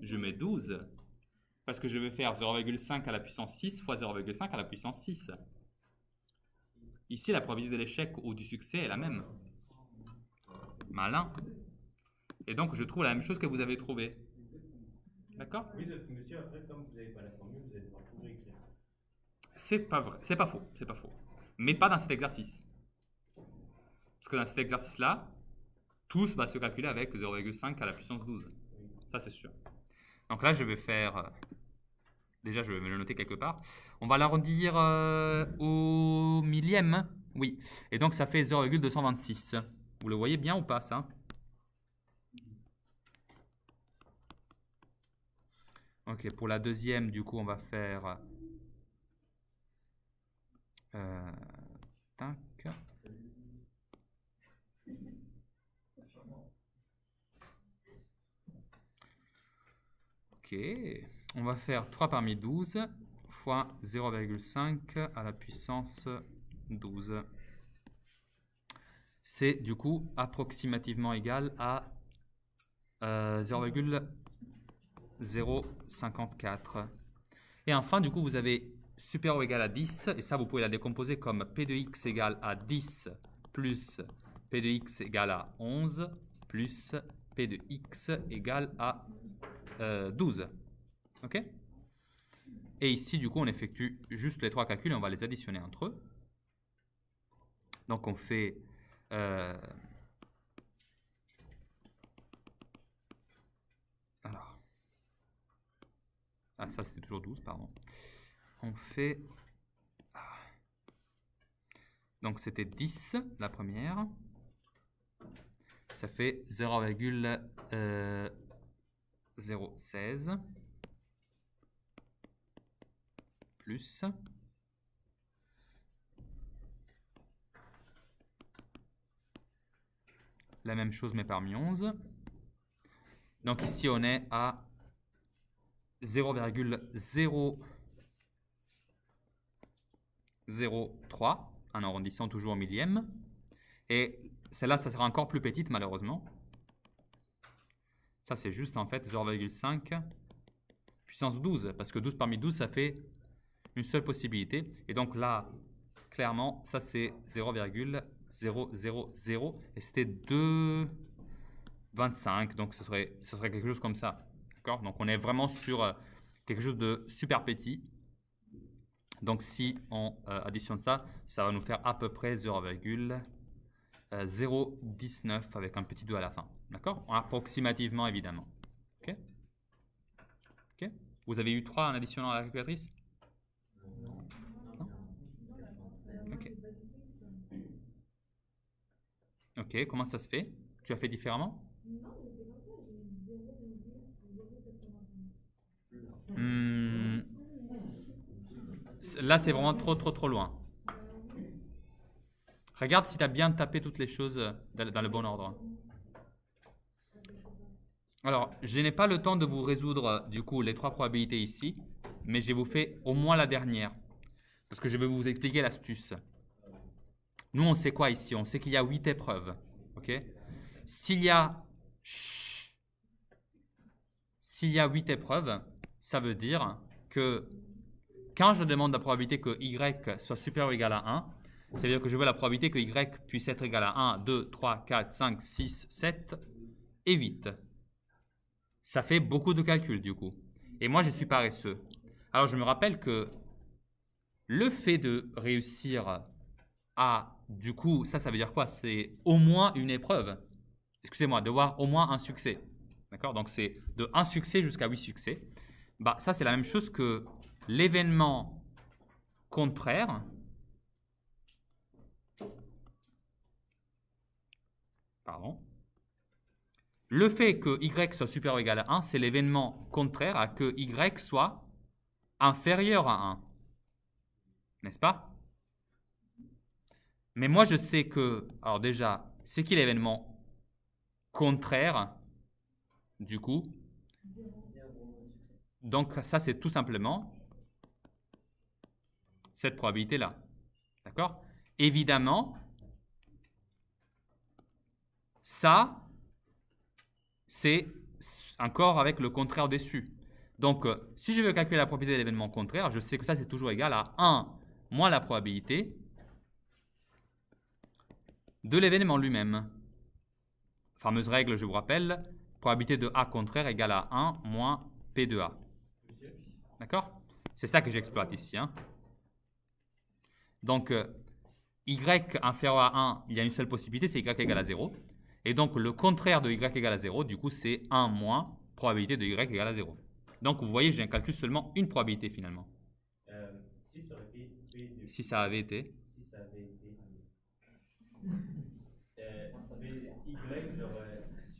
je mets 12. Parce que je vais faire 0,5 à la puissance 6 fois 0,5 à la puissance 6. Ici, la probabilité de l'échec ou du succès est la même. Malin. Et donc, je trouve la même chose que vous avez trouvé. D'accord? Oui, monsieur, après, comme vous n'avez pas la formule, vous allez devoir tout réécrire. C'est pas vrai. C'est pas faux. C'est pas faux. Mais pas dans cet exercice. Parce que dans cet exercice-là, tout va se calculer avec 0,5 à la puissance 12. Ça, c'est sûr. Donc là, je vais faire... Déjà, je vais me le noter quelque part. On va l'arrondir au millième. Oui. Et donc, ça fait 0,226. Vous le voyez bien ou pas, ça? Ok, pour la deuxième, du coup, on va faire... tac. Ok. On va faire 3 parmi 12 fois 0,5 à la puissance 12. C'est du coup approximativement égal à 0,054. Et enfin, du coup, vous avez supérieur ou égal à 10. Et ça, vous pouvez la décomposer comme P de x égale à 10 plus P de x égale à 11 plus P de x égale à 12. Ok? Et ici, du coup, on effectue juste les trois calculs et on va les additionner entre eux. Donc, on fait... alors... Ah, ça, c'était toujours 12, pardon. On fait... donc, c'était 10, la première. Ça fait 0,016 plus la même chose mais parmi 11. Donc ici on est à 0,003 en arrondissant toujours au millième. Et celle-là, ça sera encore plus petite malheureusement. Ça c'est juste en fait 0,5 puissance 12 parce que 12 parmi 12 ça fait une seule possibilité. Et donc là, clairement, ça c'est 0,000 et c'était 2,25. Donc ce serait quelque chose comme ça. D'accord? Donc on est vraiment sur quelque chose de super petit. Donc si on additionne ça, ça va nous faire à peu près 0,0 0,19 avec un petit 2 à la fin. D'accord? Approximativement, évidemment. Ok? Ok? Vous avez eu 3 en additionnant à la calculatrice? Non? Ok. Ok, comment ça se fait? Tu as fait différemment? Non, j'ai fait comme ça, j'ai eu 0,0729. Hmm. Là, c'est vraiment trop loin. Regarde si tu as bien tapé toutes les choses dans le bon ordre. Alors, je n'ai pas le temps de vous résoudre du coup les 3 probabilités ici, mais je vous fais au moins la dernière, parce que je vais vous expliquer l'astuce. Nous, on sait quoi ici? On sait qu'il y a 8 épreuves. Ok? S'il y a 8 épreuves, ça veut dire que quand je demande la probabilité que y soit supérieur ou égal à 1, ça veut dire que je veux la probabilité que y puisse être égal à 1, 2, 3, 4, 5, 6, 7 et 8. Ça fait beaucoup de calculs du coup. Et moi, je suis paresseux. Alors, je me rappelle que le fait de réussir à, du coup, ça veut dire quoi? C'est au moins une épreuve. Excusez-moi, de voir au moins un succès. D'accord? Donc, c'est de 1 succès jusqu'à 8 succès. Bah, ça, c'est la même chose que l'événement contraire. Pardon. Le fait que y soit supérieur ou égal à 1, c'est l'événement contraire à que y soit inférieur à 1. N'est-ce pas? Mais moi, je sais que, alors déjà, c'est qui l'événement contraire, du coup? Donc, ça, c'est tout simplement cette probabilité-là. D'accord? Évidemment, ça, c'est encore avec le contraire déçu. Donc, si je veux calculer la probabilité de l'événement contraire, je sais que ça, c'est toujours égal à 1 moins la probabilité de l'événement lui-même. Fameuse règle, je vous rappelle, probabilité de A contraire égale à 1 moins P de A. D'accord? C'est ça que j'exploite ici. Hein. Donc, Y inférieur à 1, il y a une seule possibilité, c'est Y égale à 0. Et donc, le contraire de Y égale à 0, du coup, c'est 1 moins probabilité de Y égale à 0. Donc, vous voyez, j'ai un calcul seulement une probabilité finalement. Si ça avait été Y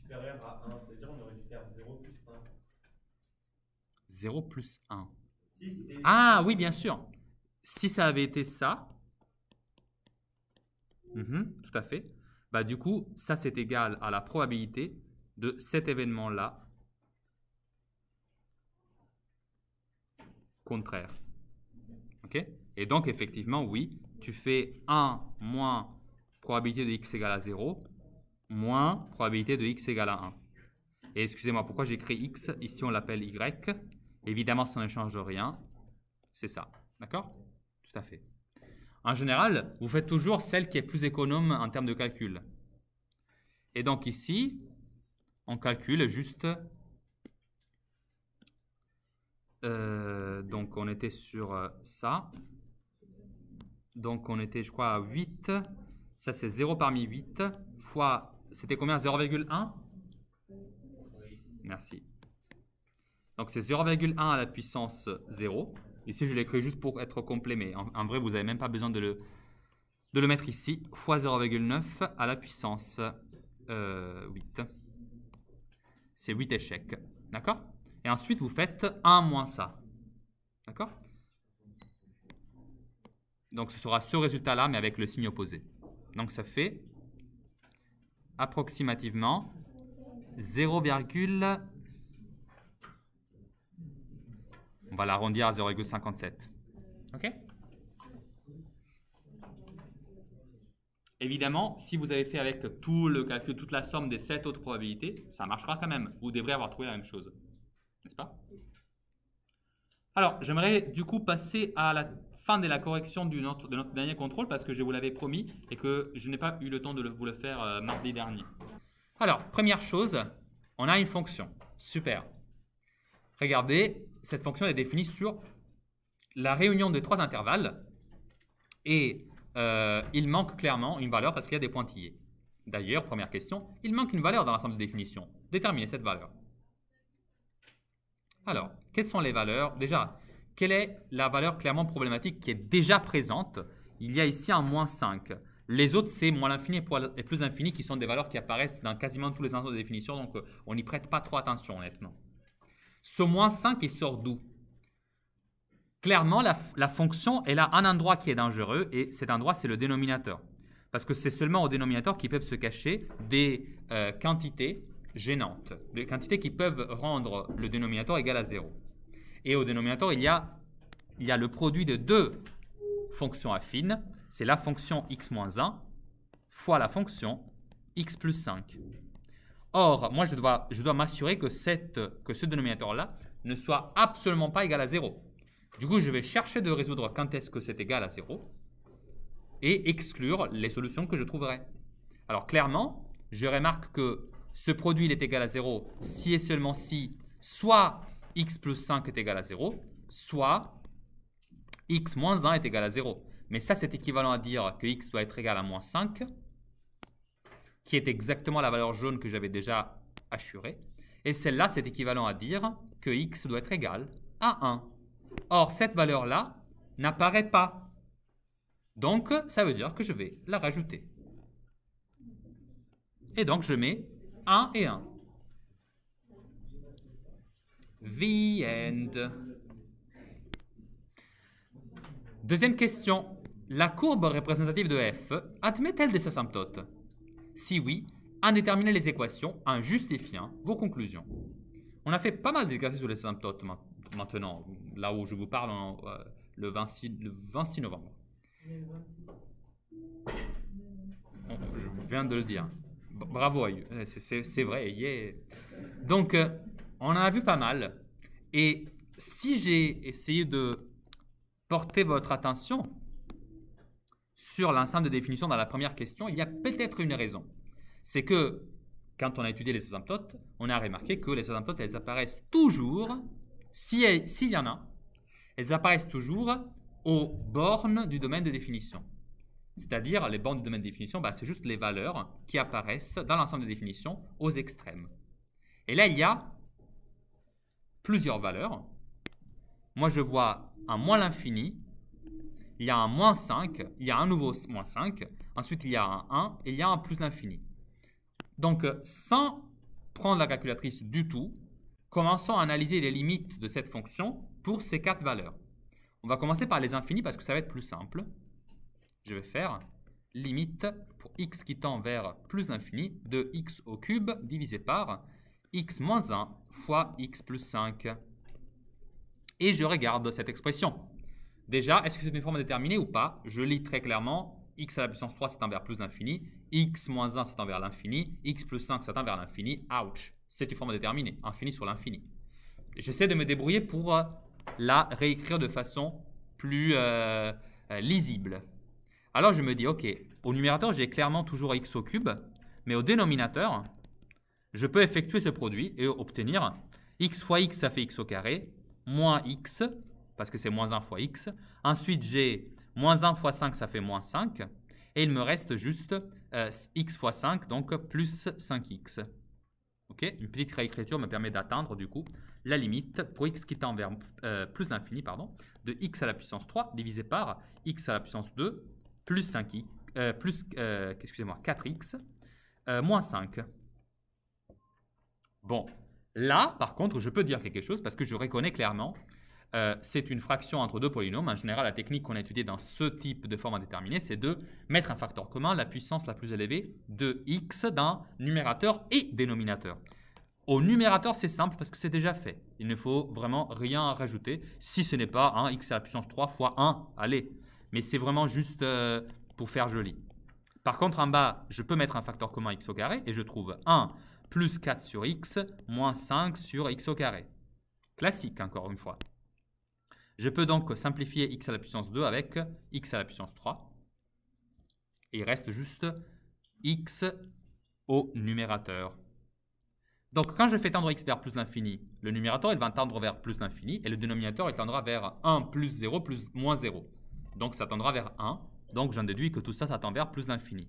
supérieur à 1, c'est-à-dire on aurait dû faire 0 plus 1. 0 plus 1. Si ah oui, bien sûr. Si ça avait été ça, tout à fait, bah, du coup, ça c'est égal à la probabilité de cet événement-là contraire. Ok? Et donc, effectivement, oui, tu fais 1 moins probabilité de x égale à 0 moins probabilité de x égale à 1. Et excusez-moi, pourquoi j'écris x? Ici, on l'appelle y. Évidemment, ça ne change rien. C'est ça. D'accord? Tout à fait. En général, vous faites toujours celle qui est plus économe en termes de calcul. Et donc ici, on calcule juste... donc on était sur ça. Donc on était, je crois, à 8. Ça, c'est 0 parmi 8 fois... C'était combien? 0,1? Merci. Donc c'est 0,1 à la puissance 0. Ici, je l'ai écrit juste pour être complet, mais en vrai, vous n'avez même pas besoin de le mettre ici. Fois 0,9 à la puissance 8. C'est 8 échecs. D'accord? Et ensuite, vous faites 1 moins ça. D'accord? Donc, ce sera ce résultat-là, mais avec le signe opposé. Donc, ça fait approximativement 0, on va l'arrondir à 0,57. OK? Évidemment, si vous avez fait avec tout le calcul, toute la somme des 7 autres probabilités, ça marchera quand même. Vous devrez avoir trouvé la même chose. N'est-ce pas? Alors, j'aimerais du coup passer à la fin de la correction de notre dernier contrôle parce que je vous l'avais promis et que je n'ai pas eu le temps de vous le faire mardi dernier. Alors, première chose, on a une fonction. Super. Regardez, cette fonction est définie sur la réunion des 3 intervalles et il manque clairement une valeur parce qu'il y a des pointillés. D'ailleurs, première question, il manque une valeur dans l'ensemble de définitions. Déterminez cette valeur. Alors, quelles sont les valeurs? Déjà, quelle est la valeur clairement problématique qui est déjà présente? Il y a ici un moins 5. Les autres, c'est moins l'infini et plus l'infini qui sont des valeurs qui apparaissent dans quasiment tous les ensembles de définition, donc on n'y prête pas trop attention honnêtement. Ce moins 5, il sort d'où? Clairement, la fonction, elle a un endroit qui est dangereux et cet endroit, c'est le dénominateur. Parce que c'est seulement au dénominateur qu'ils peuvent se cacher des quantités gênantes, des quantités qui peuvent rendre le dénominateur égal à 0. Et au dénominateur, il y a le produit de deux fonctions affines, c'est la fonction x-1 fois la fonction x plus 5. Or, moi, je dois m'assurer que ce dénominateur-là ne soit absolument pas égal à 0. Du coup, je vais chercher de résoudre quand est-ce que c'est égal à 0 et exclure les solutions que je trouverai. Alors, clairement, je remarque que ce produit il est égal à 0 si et seulement si soit x plus 5 est égal à 0, soit x moins 1 est égal à 0. Mais ça, c'est équivalent à dire que x doit être égal à moins 5, qui est exactement la valeur jaune que j'avais déjà assurée. Et celle-là, c'est équivalent à dire que x doit être égal à 1. Or, cette valeur-là n'apparaît pas. Donc, ça veut dire que je vais la rajouter. Et donc, je mets 1 et 1. The end. Deuxième question. La courbe représentative de f admet-elle des asymptotes? Si oui, en déterminez les équations en justifiant vos conclusions. On a fait pas mal d'exercices sur les asymptotes maintenant, là où je vous parle le 26 novembre. Je viens de le dire. Bravo à eux. C'est vrai. Yeah. Donc, on en a vu pas mal. Et si j'ai essayé de porter votre attention sur l'ensemble de définitions dans la première question, il y a peut-être une raison. C'est que, quand on a étudié les asymptotes, on a remarqué que les asymptotes, elles apparaissent toujours, s'il y en a, elles apparaissent toujours aux bornes du domaine de définition. C'est-à-dire, les bornes du domaine de définition, c'est juste les valeurs qui apparaissent dans l'ensemble des définitions aux extrêmes. Et là, il y a plusieurs valeurs. Moi, je vois un moins l'infini, il y a un moins 5, il y a un nouveau moins 5, ensuite il y a un 1 et il y a un plus l'infini. Donc, sans prendre la calculatrice du tout, commençons à analyser les limites de cette fonction pour ces 4 valeurs. On va commencer par les infinis parce que ça va être plus simple. Je vais faire limite pour x qui tend vers plus l'infini de x au cube divisé par x moins 1 fois x plus 5. Et je regarde cette expression. Déjà, est-ce que c'est une forme déterminée ou pas? Je lis très clairement, x à la puissance 3 s'étend vers plus l'infini, x moins 1 s'étend vers l'infini, x plus 5 s'étend vers l'infini. Ouch! C'est une forme déterminée, infini sur l'infini. J'essaie de me débrouiller pour la réécrire de façon plus lisible. Alors je me dis, ok, au numérateur, j'ai clairement toujours x au cube, mais au dénominateur, je peux effectuer ce produit et obtenir x fois x, ça fait x au carré, moins x, parce que c'est moins 1 fois x. Ensuite, j'ai moins 1 fois 5, ça fait moins 5. Et il me reste juste x fois 5, donc plus 5x. Okay, une petite réécriture me permet d'atteindre du coup la limite pour x qui tend vers plus l'infini, de x à la puissance 3 divisé par x à la puissance 2 plus 5x, excusez-moi, 4x moins 5. Bon, là, par contre, je peux dire quelque chose parce que je reconnais clairement c'est une fraction entre deux polynômes. En général, la technique qu'on a étudiée dans ce type de forme indéterminée, c'est de mettre un facteur commun, la puissance la plus élevée de x dans numérateur et dénominateur. Au numérateur, c'est simple parce que c'est déjà fait. Il ne faut vraiment rien rajouter si ce n'est pas x à la puissance 3 fois 1. Allez, mais c'est vraiment juste pour faire joli. Par contre, en bas, je peux mettre un facteur commun x au carré et je trouve 1 plus 4 sur x moins 5 sur x au carré. Classique, encore une fois. Je peux donc simplifier x à la puissance 2 avec x à la puissance 3. Et il reste juste x au numérateur. Donc, quand je fais tendre x vers plus l'infini, le numérateur, il va tendre vers plus l'infini et le dénominateur, il tendra vers 1 plus 0 plus moins 0. Donc, ça tendra vers 1. Donc, j'en déduis que tout ça, ça tend vers plus l'infini.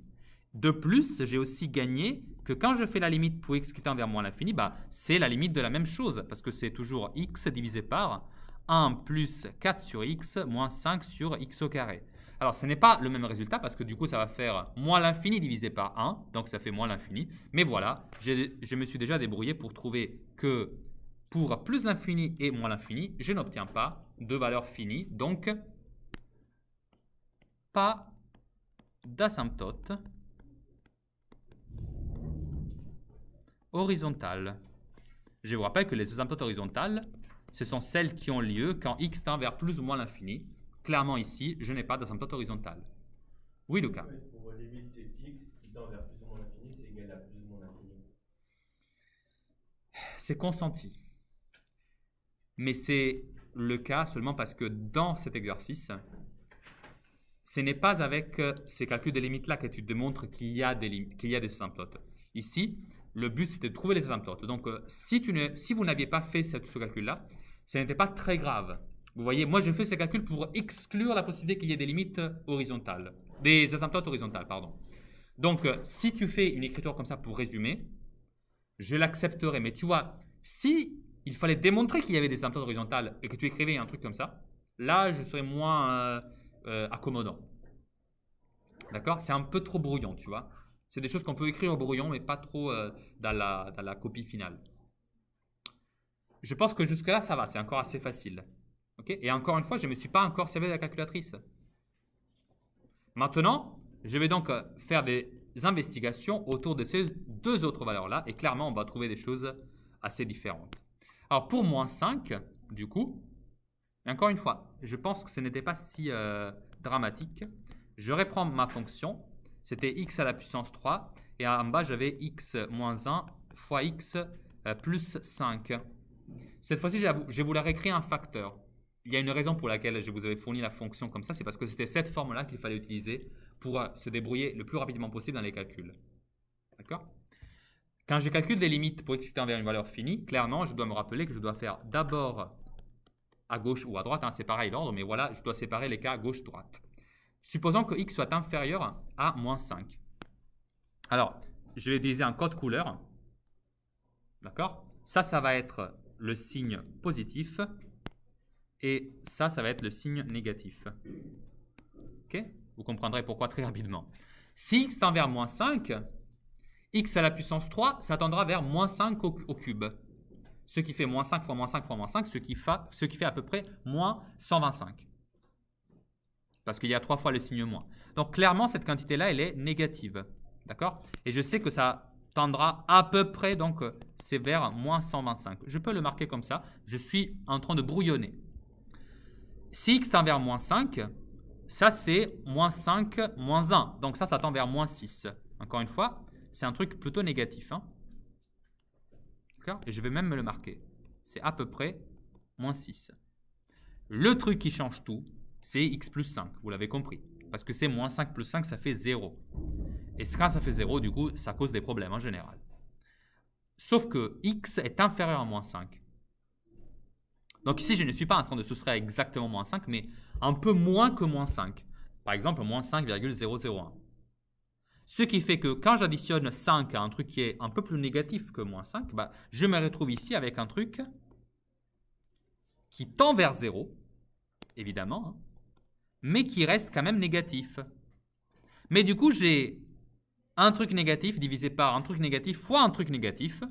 De plus, j'ai aussi gagné que quand je fais la limite pour x qui tend vers moins l'infini, bah, c'est la limite de la même chose, parce que c'est toujours x divisé par 1 plus 4 sur x moins 5 sur x au carré. Alors, ce n'est pas le même résultat, parce que du coup, ça va faire moins l'infini divisé par 1, donc ça fait moins l'infini. Mais voilà, je me suis déjà débrouillé pour trouver que pour plus l'infini et moins l'infini, je n'obtiens pas de valeur finie, donc pas d'asymptote horizontale. Je vous rappelle que les asymptotes horizontales, ce sont celles qui ont lieu quand x tend vers plus ou moins l'infini. Clairement ici, je n'ai pas d'asymptote horizontale. Oui, Lucas. Pour limite x qui tend vers plus ou moins l'infini, c'est égal à plus ou moins l'infini. C'est consenti. Mais c'est le cas seulement parce que dans cet exercice, ce n'est pas avec ces calculs de limites-là que tu démontres qu'il y a des asymptotes. Ici, le but, c'était de trouver les asymptotes. Donc, si vous n'aviez pas fait ce calcul-là, ce n'était pas très grave. Vous voyez, moi, je fais ce calcul pour exclure la possibilité qu'il y ait des limites horizontales, des asymptotes horizontales, pardon. Donc, si tu fais une écriture comme ça pour résumer, je l'accepterai. Mais tu vois, si il fallait démontrer qu'il y avait des asymptotes horizontales et que tu écrivais un truc comme ça, là, je serais moins accommodant. D'accord? C'est un peu trop brouillon, tu vois. C'est des choses qu'on peut écrire au brouillon, mais pas trop dans la copie finale. Je pense que jusque-là, ça va. C'est encore assez facile. Okay? Et encore une fois, je ne me suis pas encore servi de la calculatrice. Maintenant, je vais donc faire des investigations autour de ces deux autres valeurs-là. Et clairement, on va trouver des choses assez différentes. Alors, pour moins 5, du coup, encore une fois, je pense que ce n'était pas si dramatique. Je reprends ma fonction. C'était x à la puissance 3. Et en bas, j'avais x moins 1 fois x plus 5. Cette fois-ci, je voulais réécrire un facteur. Il y a une raison pour laquelle je vous avais fourni la fonction comme ça. C'est parce que c'était cette forme-là qu'il fallait utiliser pour se débrouiller le plus rapidement possible dans les calculs. D'accord? Quand je calcule des limites pour x tend vers une valeur finie, clairement, je dois me rappeler que je dois faire d'abord à gauche ou à droite. Hein, c'est pareil l'ordre, mais voilà, je dois séparer les cas gauche-droite. Supposons que x soit inférieur à moins 5. Alors, je vais utiliser un code couleur. D'accord? Ça va être le signe positif. Et ça va être le signe négatif. Ok? Vous comprendrez pourquoi très rapidement. Si x tend vers moins 5, x à la puissance 3, ça tendra vers moins 5 au cube. Ce qui fait moins 5 fois moins 5 fois moins 5, ce qui fait à peu près moins 125. Parce qu'il y a 3 fois le signe moins. Donc clairement, cette quantité-là, elle est négative. D'accord? Et je sais que ça tendra à peu près, donc c'est vers moins 125. Je peux le marquer comme ça. Je suis en train de brouillonner. Si x tend vers moins 5, ça c'est moins 5, moins 1. Donc ça tend vers moins 6. Encore une fois, c'est un truc plutôt négatif. Hein? D'accord? Et je vais même me le marquer. C'est à peu près moins 6. Le truc qui change tout, c'est x plus 5. Vous l'avez compris. Parce que c'est moins 5 plus 5, ça fait 0. Et quand ça fait 0, du coup, ça cause des problèmes en général. Sauf que x est inférieur à moins 5. Donc ici, je ne suis pas en train de soustraire exactement moins 5, mais un peu moins que moins 5. Par exemple, moins 5,001. Ce qui fait que quand j'additionne 5 à un truc qui est un peu plus négatif que moins 5, bah, je me retrouve ici avec un truc qui tend vers 0, évidemment, hein, mais qui reste quand même négatif. Mais du coup, j'ai un truc négatif divisé par un truc négatif fois un truc négatif.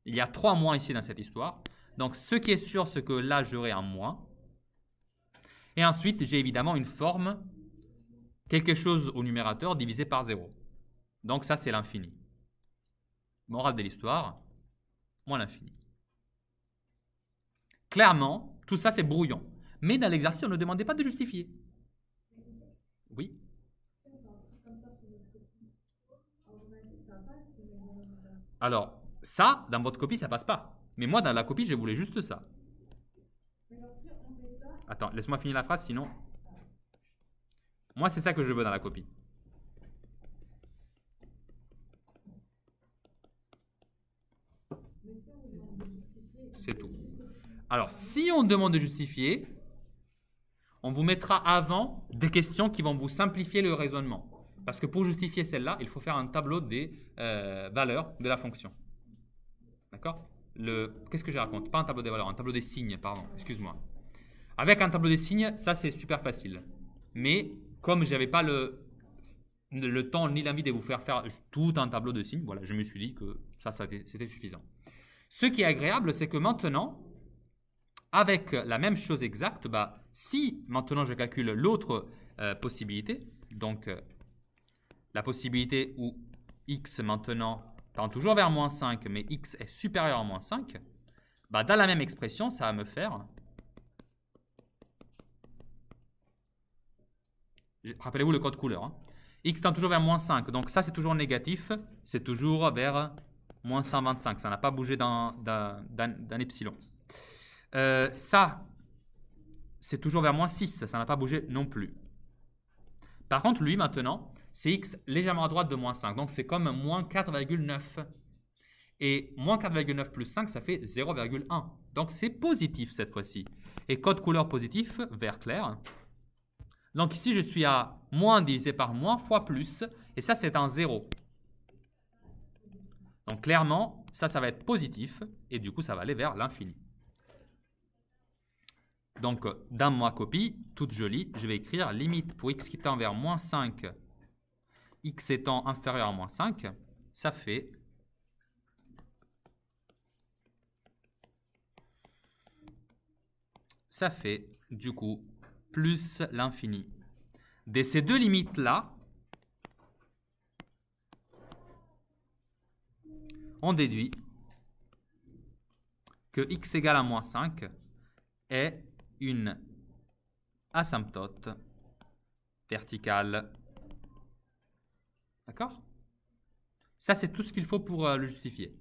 Il y a 3 moins ici dans cette histoire. Donc, ce qui est sûr, c'est que là, j'aurai un moins. Et ensuite, j'ai évidemment une forme, quelque chose au numérateur divisé par 0. Donc, ça, c'est l'infini. Morale de l'histoire, moins l'infini. Clairement, tout ça, c'est brouillon. Mais dans l'exercice, on ne demandait pas de justifier. Oui. Alors, ça, dans votre copie, ça passe pas. Mais moi, dans la copie, je voulais juste ça. Attends, laisse-moi finir la phrase, sinon... Moi, c'est ça que je veux dans la copie. C'est tout. Alors, si on demande de justifier, on vous mettra avant des questions qui vont vous simplifier le raisonnement. Parce que pour justifier celle-là, il faut faire un tableau des valeurs de la fonction. D'accord? Qu'est-ce que je raconte? Pas un tableau des valeurs, un tableau des signes, pardon, excuse-moi. Avec un tableau des signes, ça c'est super facile. Mais comme je n'avais pas le temps ni l'envie de vous faire tout un tableau de signes, voilà, je me suis dit que c'était suffisant. Ce qui est agréable, c'est que maintenant, avec la même chose exacte, si maintenant je calcule l'autre possibilité, donc la possibilité où x maintenant tend toujours vers moins 5, mais x est supérieur à moins 5, dans la même expression, ça va me faire... Rappelez-vous le code couleur. Hein. X tend toujours vers moins 5, donc ça c'est toujours négatif, c'est toujours vers moins 125, ça n'a pas bougé d'un epsilon. Ça, c'est toujours vers moins 6, ça n'a pas bougé non plus. Par contre, lui maintenant, c'est x légèrement à droite de moins 5, donc c'est comme moins 4,9. Et moins 4,9 plus 5, ça fait 0,1. Donc c'est positif cette fois-ci. Et code couleur positif, vert clair. Donc ici, je suis à moins divisé par moins fois plus, et ça, c'est un 0. Donc clairement, ça va être positif, et du coup, ça va aller vers l'infini. Donc, dans ma copie, toute jolie, je vais écrire limite pour x qui tend vers moins 5, x étant inférieur à moins 5, ça fait... du coup, plus l'infini. De ces deux limites-là, on déduit que x égale à moins 5 est une asymptote verticale. D'accord? Ça, c'est tout ce qu'il faut pour le justifier.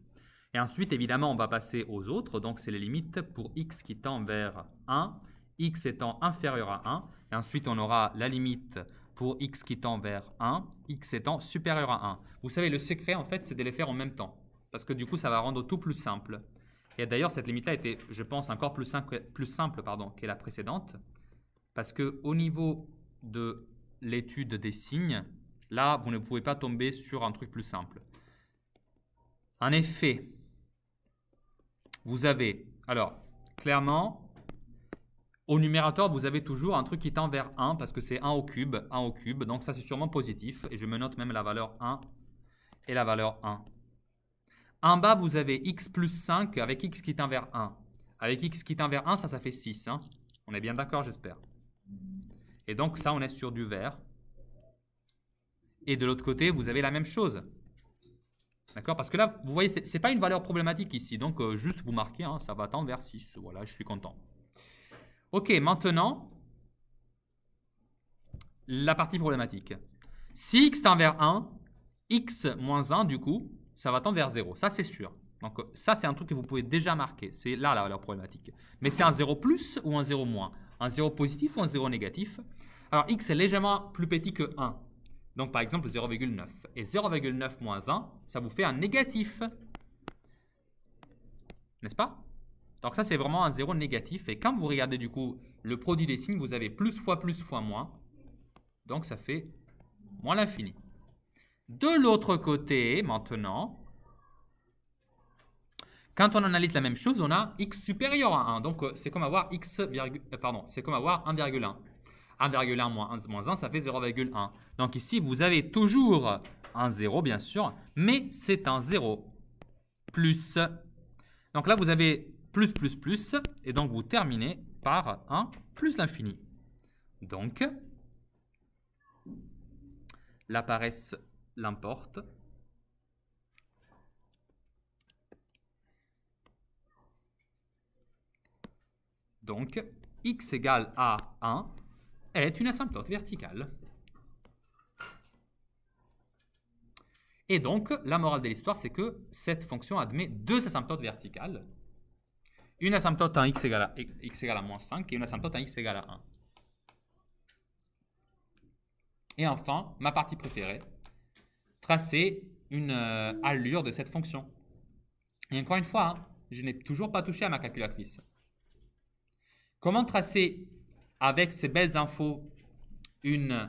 Et ensuite, évidemment, on va passer aux autres. Donc, c'est les limites pour x qui tend vers 1, x étant inférieur à 1. Et ensuite, on aura la limite pour x qui tend vers 1, x étant supérieur à 1. Vous savez, le secret, en fait, c'est de les faire en même temps. Parce que du coup, ça va rendre tout plus simple. Et d'ailleurs, cette limite-là était, je pense, encore plus simple que la précédente. Parce qu'au niveau de l'étude des signes, là, vous ne pouvez pas tomber sur un truc plus simple. En effet, vous avez, alors, clairement, au numérateur, vous avez toujours un truc qui tend vers 1 parce que c'est 1 au cube, donc ça c'est sûrement positif. Et je me note même la valeur 1 et la valeur 1. En bas, vous avez x plus 5 avec x qui tend vers 1. Avec x qui tend vers 1, ça fait 6. Hein. On est bien d'accord, j'espère. Et donc ça, on est sur du vert. Et de l'autre côté, vous avez la même chose. D'accord? Parce que là, vous voyez, ce n'est pas une valeur problématique ici. Donc, juste vous marquez, hein, ça va tendre vers 6. Voilà, je suis content. Ok, maintenant, la partie problématique. Si x tend vers 1, x moins 1, du coup, ça va tendre vers 0. Ça, c'est sûr. Donc, ça, c'est un truc que vous pouvez déjà marquer. C'est là la valeur problématique. Mais c'est un 0 plus ou un 0 moins? Un 0 positif ou un 0 négatif? Alors, x est légèrement plus petit que 1. Donc, par exemple, 0,9. Et 0,9 moins 1, ça vous fait un négatif. N'est-ce pas? Donc, ça, c'est vraiment un 0 négatif. Et quand vous regardez, du coup, le produit des signes, vous avez plus fois moins. Donc, ça fait moins l'infini. De l'autre côté, maintenant, quand on analyse la même chose, on a x supérieur à 1. Donc, c'est comme avoir c'est comme avoir 1,1. 1,1 moins 1, ça fait 0,1. Donc ici, vous avez toujours un 0, bien sûr, mais c'est un 0 plus. Donc là, vous avez plus, et donc vous terminez par 1 plus l'infini. Donc, la paresse l'importe. Donc, x égale à 1 est une asymptote verticale. Et donc, la morale de l'histoire, c'est que cette fonction admet deux asymptotes verticales. Une asymptote à x égale à moins 5 et une asymptote à x égale à 1. Et enfin, ma partie préférée, tracer une allure de cette fonction. Et encore une fois, hein, je n'ai toujours pas touché à ma calculatrice. Comment tracer avec ces belles infos une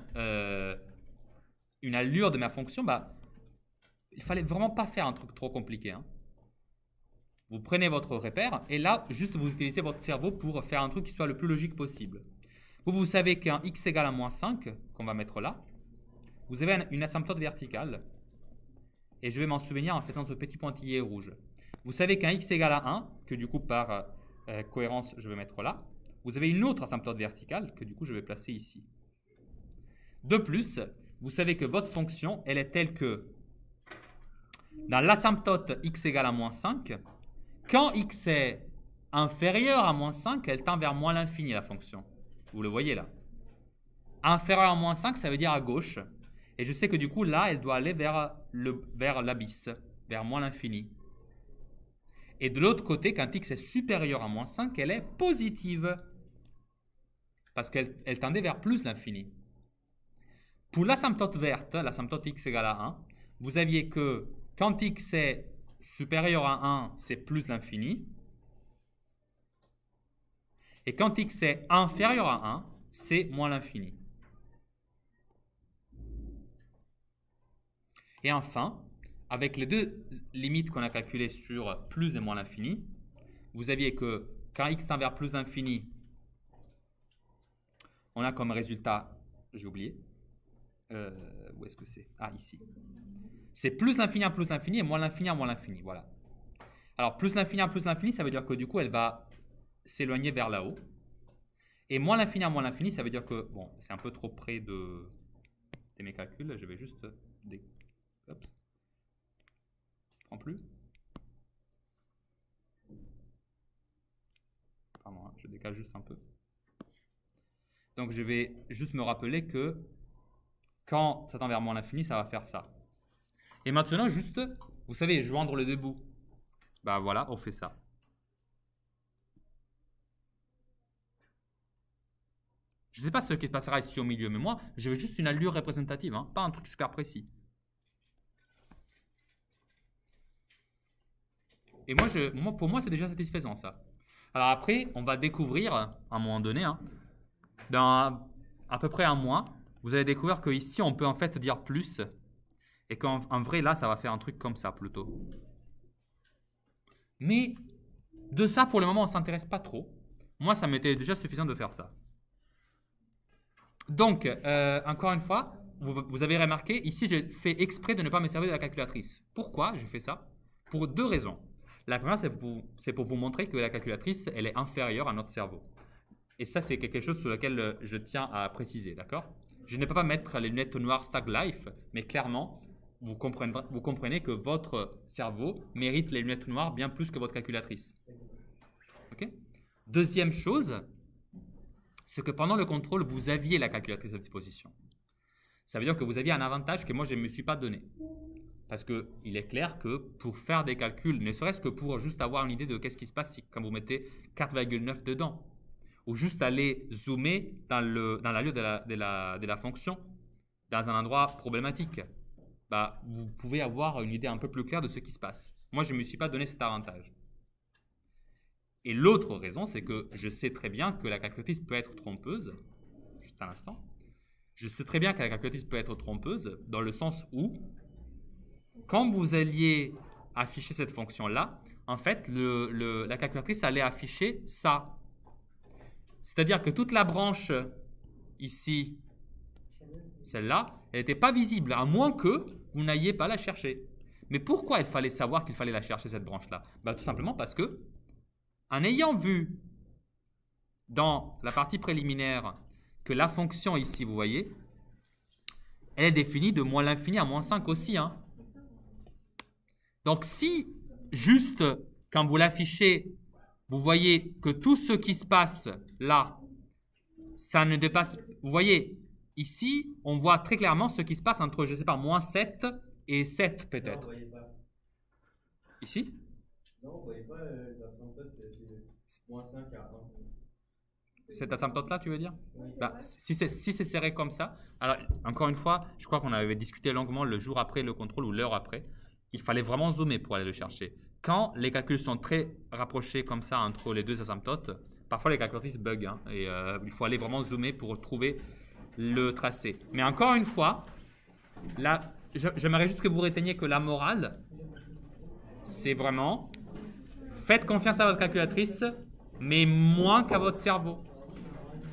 une allure de ma fonction, bah, il fallait vraiment pas faire un truc trop compliqué, hein. Vous prenez votre repère et là, juste vous utilisez votre cerveau pour faire un truc qui soit le plus logique possible. Vous savez qu'un x égale à moins 5, qu'on va mettre là, vous avez une asymptote verticale. Et je vais m'en souvenir en faisant ce petit pointillé rouge. Vous savez qu'un x égale à 1, que du coup par cohérence je vais mettre là. Vous avez une autre asymptote verticale que du coup je vais placer ici. De plus, vous savez que votre fonction, elle est telle que dans l'asymptote x égale à moins 5, quand x est inférieur à moins 5, elle tend vers moins l'infini, la fonction. Vous le voyez là. Inférieur à moins 5, ça veut dire à gauche. Et je sais que du coup, là, elle doit aller vers l'abysse, vers moins l'infini. Et de l'autre côté, quand x est supérieur à moins 5, elle est positive. Parce qu'elle tendait vers plus l'infini. Pour l'asymptote verte, l'asymptote x égale à 1, vous aviez que quand x est supérieur à 1, c'est plus l'infini. Et quand x est inférieur à 1, c'est moins l'infini. Et enfin, avec les deux limites qu'on a calculées sur plus et moins l'infini, vous aviez que quand x tend vers plus l'infini, on a comme résultat, j'ai oublié, où est-ce que c'est? Ah, ici. C'est plus l'infini à plus l'infini et moins l'infini à moins l'infini, voilà. Alors, plus l'infini à plus l'infini, ça veut dire que du coup, elle va s'éloigner vers là-haut. Et moins l'infini à moins l'infini, ça veut dire que, bon, c'est un peu trop près de mes calculs, je vais juste... Hop. Je prends plus. Pardon, hein, je décale juste un peu. Donc, je vais juste me rappeler que quand ça tend vers moins l'infini, ça va faire ça. Et maintenant, juste, vous savez, joindre les deux bouts. Bah voilà, on fait ça. Je ne sais pas ce qui se passera ici au milieu, mais moi, j'avais juste une allure représentative, hein, pas un truc super précis. Et moi, pour moi, c'est déjà satisfaisant, ça. Alors après, on va découvrir, à un moment donné, hein, dans à peu près un mois, vous allez découvrir qu'ici, on peut en fait dire plus. Et qu'en vrai, là, ça va faire un truc comme ça, plutôt. Mais de ça, pour le moment, on ne s'intéresse pas trop. Moi, ça m'était déjà suffisant de faire ça. Donc, encore une fois, vous avez remarqué, ici, j'ai fait exprès de ne pas me servir de la calculatrice. Pourquoi j'ai fait ça? Pour deux raisons. La première, c'est pour vous montrer que la calculatrice, elle est inférieure à notre cerveau. Et ça, c'est quelque chose sur lequel je tiens à préciser, d'accord? Je ne peux pas mettre les lunettes noires Tag Life, mais clairement, vous comprenez que votre cerveau mérite les lunettes noires bien plus que votre calculatrice. Ok? Deuxième chose, c'est que pendant le contrôle, vous aviez la calculatrice à disposition. Ça veut dire que vous aviez un avantage que moi, je ne me suis pas donné. Parce qu'il est clair que pour faire des calculs, ne serait-ce que pour juste avoir une idée de qu'est-ce qui se passe quand vous mettez 4,9 dedans, ou juste aller zoomer dans l'allure de la fonction, dans un endroit problématique, bah, vous pouvez avoir une idée un peu plus claire de ce qui se passe. Moi, je ne me suis pas donné cet avantage. Et l'autre raison, c'est que je sais très bien que la calculatrice peut être trompeuse. Juste un instant. Je sais très bien que la calculatrice peut être trompeuse dans le sens où, quand vous alliez afficher cette fonction-là, en fait, la calculatrice allait afficher ça. C'est-à-dire que toute la branche ici, celle-là, elle n'était pas visible, à moins que vous n'ayez pas la chercher. Mais pourquoi il fallait savoir qu'il fallait la chercher, cette branche-là? Bah, tout simplement parce que, en ayant vu dans la partie préliminaire que la fonction ici, vous voyez, elle est définie de moins l'infini à moins 5 aussi, hein. Donc, si juste quand vous l'affichez, vous voyez que tout ce qui se passe là, ça ne dépasse... Vous voyez, ici, on voit très clairement ce qui se passe entre, je ne sais pas, moins 7 et 7 peut-être. Non, vous voyez pas. Ici? Non, vous voyez pas l'asymptote, c'est moins 5 à 1. Cette asymptote-là, tu veux dire? Oui. Bah, si c'est serré comme ça, alors encore une fois, je crois qu'on avait discuté longuement le jour après le contrôle ou l'heure après. Il fallait vraiment zoomer pour aller le chercher. Quand les calculs sont très rapprochés comme ça entre les deux asymptotes, parfois les calculatrices bug, hein, et il faut aller vraiment zoomer pour trouver le tracé. Mais encore une fois, là, j'aimerais juste que vous reteigniez que la morale, c'est vraiment, faites confiance à votre calculatrice, mais moins qu'à votre cerveau.